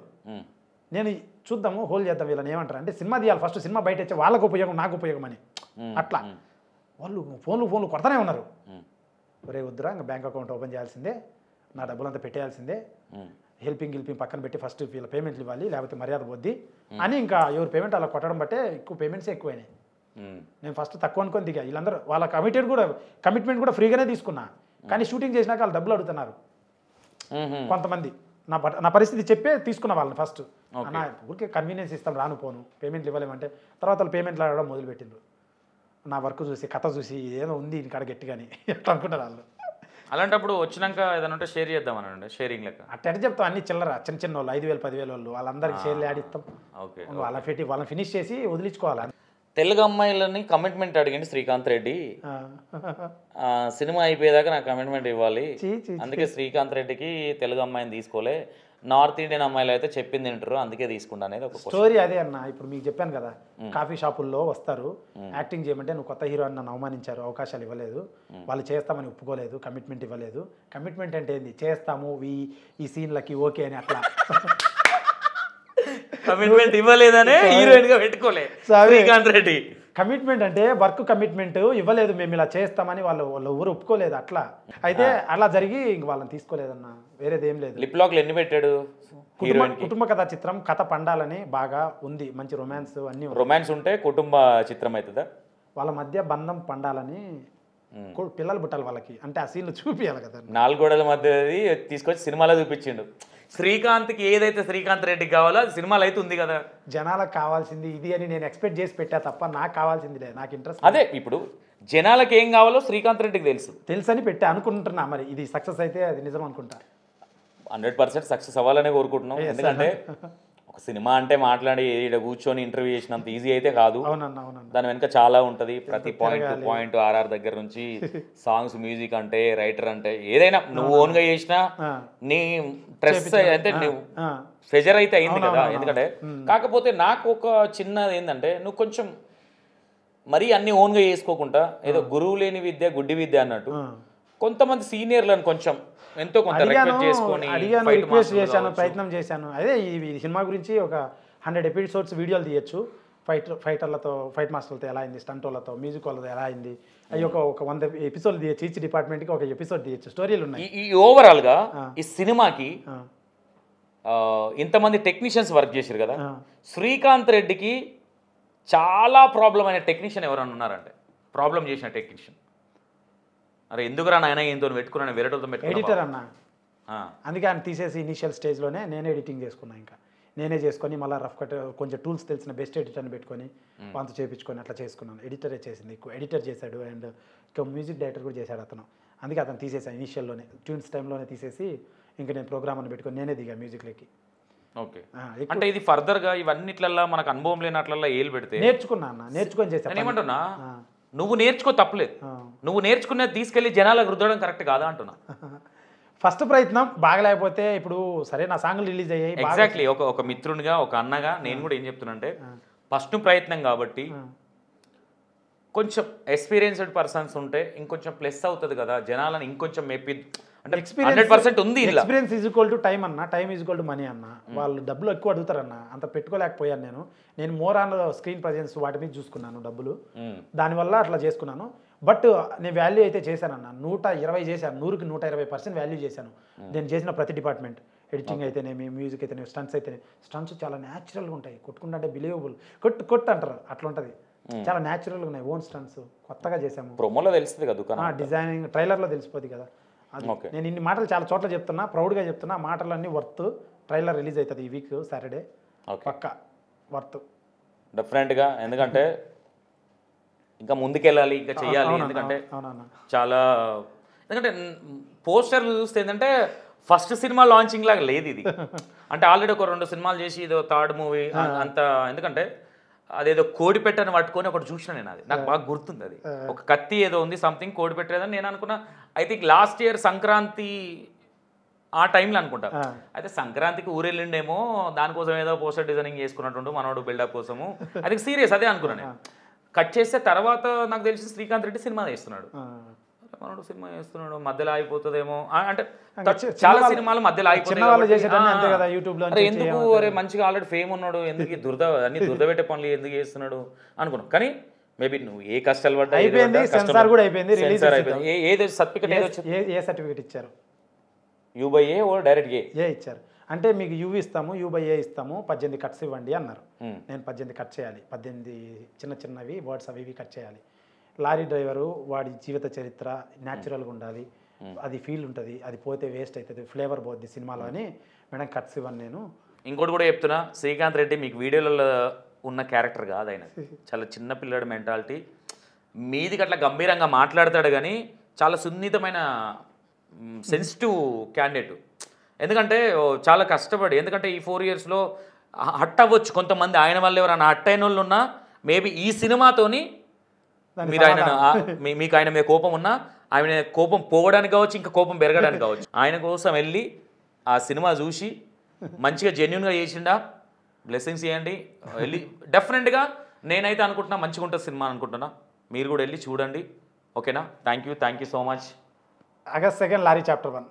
నేను చూద్దాము, హోల్డ్ చేద్దాం వీళ్ళని ఏమంటారు అంటే, సినిమా తీయాలి ఫస్ట్, సినిమా బయట వచ్చే వాళ్ళకు ఉపయోగం, నాకు ఉపయోగం అని. అట్లా వాళ్ళు ఫోన్లు కొడతానే ఉన్నారు. ఒరే వద్దురా, ఇంకా బ్యాంక్ అకౌంట్ ఓపెన్ చేయాల్సిందే, నా డబ్బులంతా పెట్టేయాల్సిందే, హెల్పింగ్ పక్కన పెట్టి ఫస్ట్ వీళ్ళ పేమెంట్లు ఇవ్వాలి, లేకపోతే మర్యాద పోద్ది అని. ఇంకా ఎవరు పేమెంట్ అలా కొట్టడం బట్టే ఎక్కువ పేమెంట్సే ఎక్కువైనాయి. నేను ఫస్ట్ తక్కువ అనుకొని దిగా. వీళ్ళందరూ వాళ్ళ కమిట్మెంట్ కూడా ఫ్రీగానే తీసుకున్నా. కానీ షూటింగ్ చేసినాక వాళ్ళు డబ్బులు అడుగుతున్నారు కొంతమంది. నా పరిస్థితి చెప్పే తీసుకున్న వాళ్ళని ఫస్ట్. అన్న ఊరికే కన్వీనియన్స్ ఇస్తాం, రాను పోను, పేమెంట్లు ఇవ్వలేమంటే తర్వాత వాళ్ళు పేమెంట్లు అడగడం మొదలుపెట్టిండ్రు. నా వర్క్ చూసి, కథ చూసి ఏదో ఉంది ఇంకాడ గట్టిగాని ఎట్లా అనుకుంటారు వాళ్ళు. అలాంటప్పుడు వచ్చినాక ఏదైనా ఉంటే షేర్ చేద్దామనండి, షేరింగ్ లెక్క. అట్ట చెప్తాం అన్ని చిల్లర చిన్న చిన్న వాళ్ళు 5,000 10,000 వాళ్ళు వాళ్ళందరికీ షేర్లు ఆడిస్తాం. ఓకే, వాళ్ళని ఫినిష్ చేసి వదిలించుకోవాలి. తెలుగు అమ్మాయిలని కమిట్మెంట్ అడిగింది శ్రీకాంత్ రెడ్డి. సినిమా అయిపోయేదాకా నాకు కమిట్మెంట్ ఇవ్వాలి, అందుకే శ్రీకాంత్ రెడ్డికి తెలుగు అమ్మాయిని తీసుకోలే, నార్త్ ఇండియన్ అమ్మాయిలు అయితే చెప్పింది వింటారు అందుకే తీసుకుంటా అనేది ఒక స్టోరీ. అదే అన్న, ఇప్పుడు మీకు చెప్పాను కదా, కాఫీ షాపుల్లో వస్తారు యాక్టింగ్ చేయమంటే, నువ్వు కొత్త హీరో అని నన్ను అవమానించారు, అవకాశాలు ఇవ్వలేదు, వాళ్ళు చేస్తామని ఒప్పుకోలేదు, కమిట్మెంట్ ఇవ్వలేదు. కమిట్మెంట్ అంటే ఏంది, చేస్తాము ఈ సీన్లకి ఓకే అని అట్లా కమిట్మెంట్ ఇవ్వలేదనే హీరోయిన్ గా పెట్టుకోలే శ్రీకాంత్ రెడ్డి. కమిట్మెంట్ అంటే వర్క్ కమిట్మెంట్ ఇవ్వలేదు, మేము ఇలా చేస్తామని వాళ్ళు ఎవరు ఒప్పుకోలేదు అట్లా. అయితే అలా జరిగి ఇంక వాళ్ళని తీసుకోలేదన్న, వేరేది ఏం లేదు. లిప్ లాక్లు ఎన్ని పెట్టాడు? కుటుంబ కథ చిత్రం, కథ పండాలని బాగా ఉంది, మంచి రొమాన్స్ అన్ని. రొమాన్స్ ఉంటే కుటుంబ చిత్రం అవుతుందా? వాళ్ళ మధ్య బంధం పండాలని, పిల్లలు పుట్టాలి వాళ్ళకి, అంటే ఆ సీన్లు చూపించాలి కదా. 4 గోడల మధ్య తీసుకొచ్చి సినిమాలో చూపించిండు. శ్రీకాంత్కి ఏదైతే శ్రీకాంత్ రెడ్డికి కావాలో అది సినిమాలో అయితే ఉంది కదా. జనాలకు కావాల్సింది ఇది అని నేను ఎక్స్పెక్ట్ చేసి పెట్టా తప్ప నాకు కావాల్సింది లేదు, నాకు ఇంట్రెస్ట్ అదే. ఇప్పుడు జనాలకు ఏం కావాలో శ్రీకాంత్ రెడ్డికి తెలుసని పెట్టా అనుకుంటున్నా. మరి ఇది సక్సెస్ అయితే అది నిజం అనుకుంటా. 100% సక్సెస్ అవ్వాలనే కోరుకుంటున్నాం. ఎందుకంటే ఒక సినిమా అంటే మాట్లాడి కూర్చొని ఇంటర్వ్యూ చేసినంత ఈజీ అయితే కాదు. దాని వెనుక చాలా ఉంటుంది, ప్రతి పాయింట్ ఆర్ఆర్ దగ్గర నుంచి సాంగ్స్, మ్యూజిక్ అంటే, రైటర్ అంటే, ఏదైనా నువ్వు ఓన్గా చేసినా నీ ప్రెస్ అంటే నువ్వు ప్రెజర్ అయితే అయింది కదా. ఎందుకంటే కాకపోతే నాకు ఒక చిన్నది ఏంటంటే, నువ్వు కొంచెం మరీ అన్ని ఓన్గా చేసుకోకుండా ఏదో గురువు లేని విద్య గుడ్డి విద్య అన్నట్టు కొంతమంది సీనియర్లను కొంచెం ఎంతో కొంత రిక్వెస్ట్ చేసుకొని రిక్వెస్ట్ చేశాను, ప్రయత్నం చేశాను. అదే ఈ సినిమా గురించి ఒక 100 ఎపిసోడ్స్ వీడియోలు తీయచ్చు. ఫైటర్లతో, ఫైట్ మాస్టర్లతో ఎలా అయింది, స్టంట్ వాళ్ళతో, మ్యూజిక్ వాళ్ళతో ఎలా అయింది, అవి ఒక 100 ఎపిసోడ్లు తీయచ్చు. ఈచ్ డిపార్ట్మెంట్కి ఒక ఎపిసోడ్ తీయచ్చు, స్టోరీలు ఉన్నాయి. ఈ ఓవరాల్గా ఈ సినిమాకి ఇంతమంది టెక్నీషియన్స్ వర్క్ చేశారు కదా, శ్రీకాంత్ రెడ్డికి చాలా ప్రాబ్లం అయిన టెక్నీషియన్ ఎవరైనా ఉన్నారంటే, ప్రాబ్లం చేసిన టెక్నీషియన్, అరే ఎందుకురా నాయన ఏంతో పెట్టుకున్నాను, వేరేటోతో పెట్టుకున్నా, ఎడిటర్ అన్న. అందుకే ఆయన తీసేసి ఇనిషియల్ స్టేజ్లోనే నేనే ఎడిటింగ్ చేసుకున్నా. ఇంకా నేనే చేసుకొని మళ్ళీ రఫ్ కట్ కొంచెం టూల్స్ తెలిసిన బెస్ట్ ఎడిటర్ని పెట్టుకొని వాళ్ళతో చేయించుకొని అట్లా చేసుకున్నాను. ఎడిటరే చేసింది ఎక్కువ, ఎడిటర్ చేశాడు అండ్ ఇంకా మ్యూజిక్ డైరెక్టర్ కూడా చేశాడు అతను. అందుకే అతను తీసేసాను ఇనిషియల్లోనే, ట్యూన్స్ టైంలోనే తీసేసి ఇంకా నేను ప్రోగ్రామ్ అని పెట్టుకొని నేనే దిగా మ్యూజిక్లోకి. ఓకే, అంటే ఇది ఫర్దర్గా ఇవన్నిట్లల్లో మనకు అనుభవం లేనట్లల్లో ఏలు పెడితే నేర్చుకున్నా అన్న, నేర్చుకొని చేశాను. ఏమంటున్నా, నువ్వు నేర్చుకో తప్పలేదు, నువ్వు నేర్చుకునేది తీసుకెళ్ళి జనాలకు రుద్దడం కరెక్ట్ కాదా అంటున్నా. ఫస్ట్ ప్రయత్నం బాగలేకపోతే ఇప్పుడు సరే నా సాంగ్లు రిలీజ్ అయ్యాయి. ఎగ్జాక్ట్లీ, ఒక మిత్రునిగా, ఒక అన్నగా నేను కూడా ఏం చెప్తున్నా అంటే, ఫస్ట్ ప్రయత్నం కాబట్టి కొంచెం ఎక్స్పీరియన్స్డ్ పర్సన్స్ ఉంటే ఇంకొంచెం ప్లస్ అవుతుంది కదా, జనాలను ఇంకొంచెం మెప్పి. అంటే 100% ఉంది. Experience is equal to time అన్న, time is equal to money అన్న. వాళ్ళు డబ్బులు ఎక్కువ అడుగుతారన్న, అంత పెట్టుకోలేకపోయాను నేను మోర్ ఆన్ స్క్రీన్ ప్రజెన్స్ వాటి మీద చూసుకున్నాను డబ్బులు, దానివల్ల అట్లా చేసుకున్నాను. బట్ నేను వాల్యూ అయితే చేశానన్న, 120 చేశాను, 100కి 120% వాల్యూ చేశాను నేను చేసిన ప్రతి డిపార్ట్మెంట్. ఎడిటింగ్ అయితేనేమి, మ్యూజిక్ అయితేనే, స్టంట్స్ అయితేనే. స్టంట్స్ చాలా న్యాచురల్గా ఉంటాయి, కొట్టుకుంటే బిలీవబుల్, కొట్టు అంటారు అట్లా ఉంటుంది, చాలా న్యాచురల్గా ఉన్నాయి. ఓన్ స్టంట్స్ కొత్తగా చేసాము. ప్రోమోలో తెలుస్తుంది కదా, డిజైనింగ్ ట్రైలర్లో తెలిసిపోద్ది కదా. నేను ఇన్ని మాటలు చాలా చోట్ల చెప్తున్నా, ప్రౌడ్గా చెప్తున్నా, మాటలన్నీ వర్త్. ట్రైలర్ రిలీజ్ అవుతుంది ఈ వీక్ సాటర్డే, పక్క వర్త్ డెఫినెట్గా. ఎందుకంటే ఇంకా ముందుకెళ్ళాలి, ఇంకా చెయ్యాలి. ఎందుకంటే చాలా, ఎందుకంటే పోస్టర్లు చూస్తే ఏంటంటే ఫస్ట్ సినిమా లాంచింగ్ లాగా లేదు ఇది. అంటే ఆల్రెడీ ఒక 2 సినిమాలు చేసి ఇదో 3rd మూవీ అంత. ఎందుకంటే అదేదో కోడి పెట్టని పట్టుకొని ఒకటి చూసిన నేను, అది నాకు బాగా గుర్తుంది. అది ఒక కత్తి ఏదో ఉంది, సంథింగ్ కోడి పెట్టేదని నేను అనుకున్నా. I think last year Sankranti ఆ టైంలో అనుకుంటా. అయితే సంక్రాంతికి ఊరెళ్ళిండేమో, దానికోసం ఏదో పోస్టర్ డిజైనింగ్ చేసుకున్నట్టు మనోడు బిల్డప్ కోసము. అది సీరియస్ అదే అనుకున్నాను నేను. కట్ చేస్తే తర్వాత నాకు తెలిసి శ్రీకాంత్ రెడ్డి సినిమా చేస్తున్నాడు, మనోడు సినిమా చేస్తున్నాడు, మధ్యలో ఆగిపోతుందేమో అంటే. చాలా సినిమాలు మధ్యలో ఆగిపోతాయి, ఎందుకు అరే మంచిగా ఆల్రెడీ ఫేమ్ ఉన్నాడు, ఎందుకు అన్ని దురదపెట్టే పనులు ఎందుకు చేస్తున్నాడు అనుకున్నాం. కానీ మేబీ నువ్వు ఏ కష్టాలు పడ్డా, ఏదో సర్టిఫికేట్ ఇచ్చారు, U/A ఓ డైరెక్ట్ ఏ ఇచ్చారు. అంటే మీకు యూ ఇస్తాము, U/A ఇస్తాము, 18 కట్స్ ఇవ్వండి అన్నారు. నేను 18 కట్ చేయాలి, 18 చిన్నవి వర్డ్స్ అవి ఇవి కట్ చేయాలి. లారీ డ్రైవరు వాడి జీవిత చరిత్ర న్యాచురల్గా ఉండాలి, అది ఫీల్ ఉంటుంది, అది పోతే వేస్ట్ అవుతుంది, ఫ్లేవర్ పోద్ది సినిమాలో అని మేడం కట్స్ ఇవ్వను నేను. ఇంకోటి కూడా చెప్తున్నా, శ్రీకాంత్ రెడ్డి మీకు వీడియోలలో ఉన్న క్యారెక్టర్ కాదు, ఆయన చాలా చిన్న పిల్లడి మెంటాలిటీ. మీదికి అట్లా గంభీరంగా మాట్లాడతాడు కానీ చాలా సున్నితమైన సెన్సిటివ్ క్యాండిడేట్. ఎందుకంటే చాలా కష్టపడి, ఎందుకంటే ఈ 4 ఇయర్స్లో హట్ అవ్వచ్చు కొంతమంది, ఆయన వల్ల ఎవరైనా హట్ అయిన వాళ్ళు ఉన్నా మేబీ ఈ సినిమాతోని మీరు ఆయన మీకు ఆయన మీద కోపం ఉన్నా ఆయన కోపం పోవడానికి కావచ్చు, ఇంకా కోపం పెరగడానికి కావచ్చు. ఆయన కోసం వెళ్ళి ఆ సినిమా చూసి మంచిగా జెన్యున్గా చేసిండా, బ్లెస్సింగ్స్ చేయండి. వెళ్ళి డెఫినెట్గా నేనైతే అనుకుంటున్నా మంచిగా ఉంటుంది సినిమా అనుకుంటున్నా. మీరు కూడా వెళ్ళి చూడండి. ఓకేనా? Thank you so much. August 2nd, Larry Chapter 1.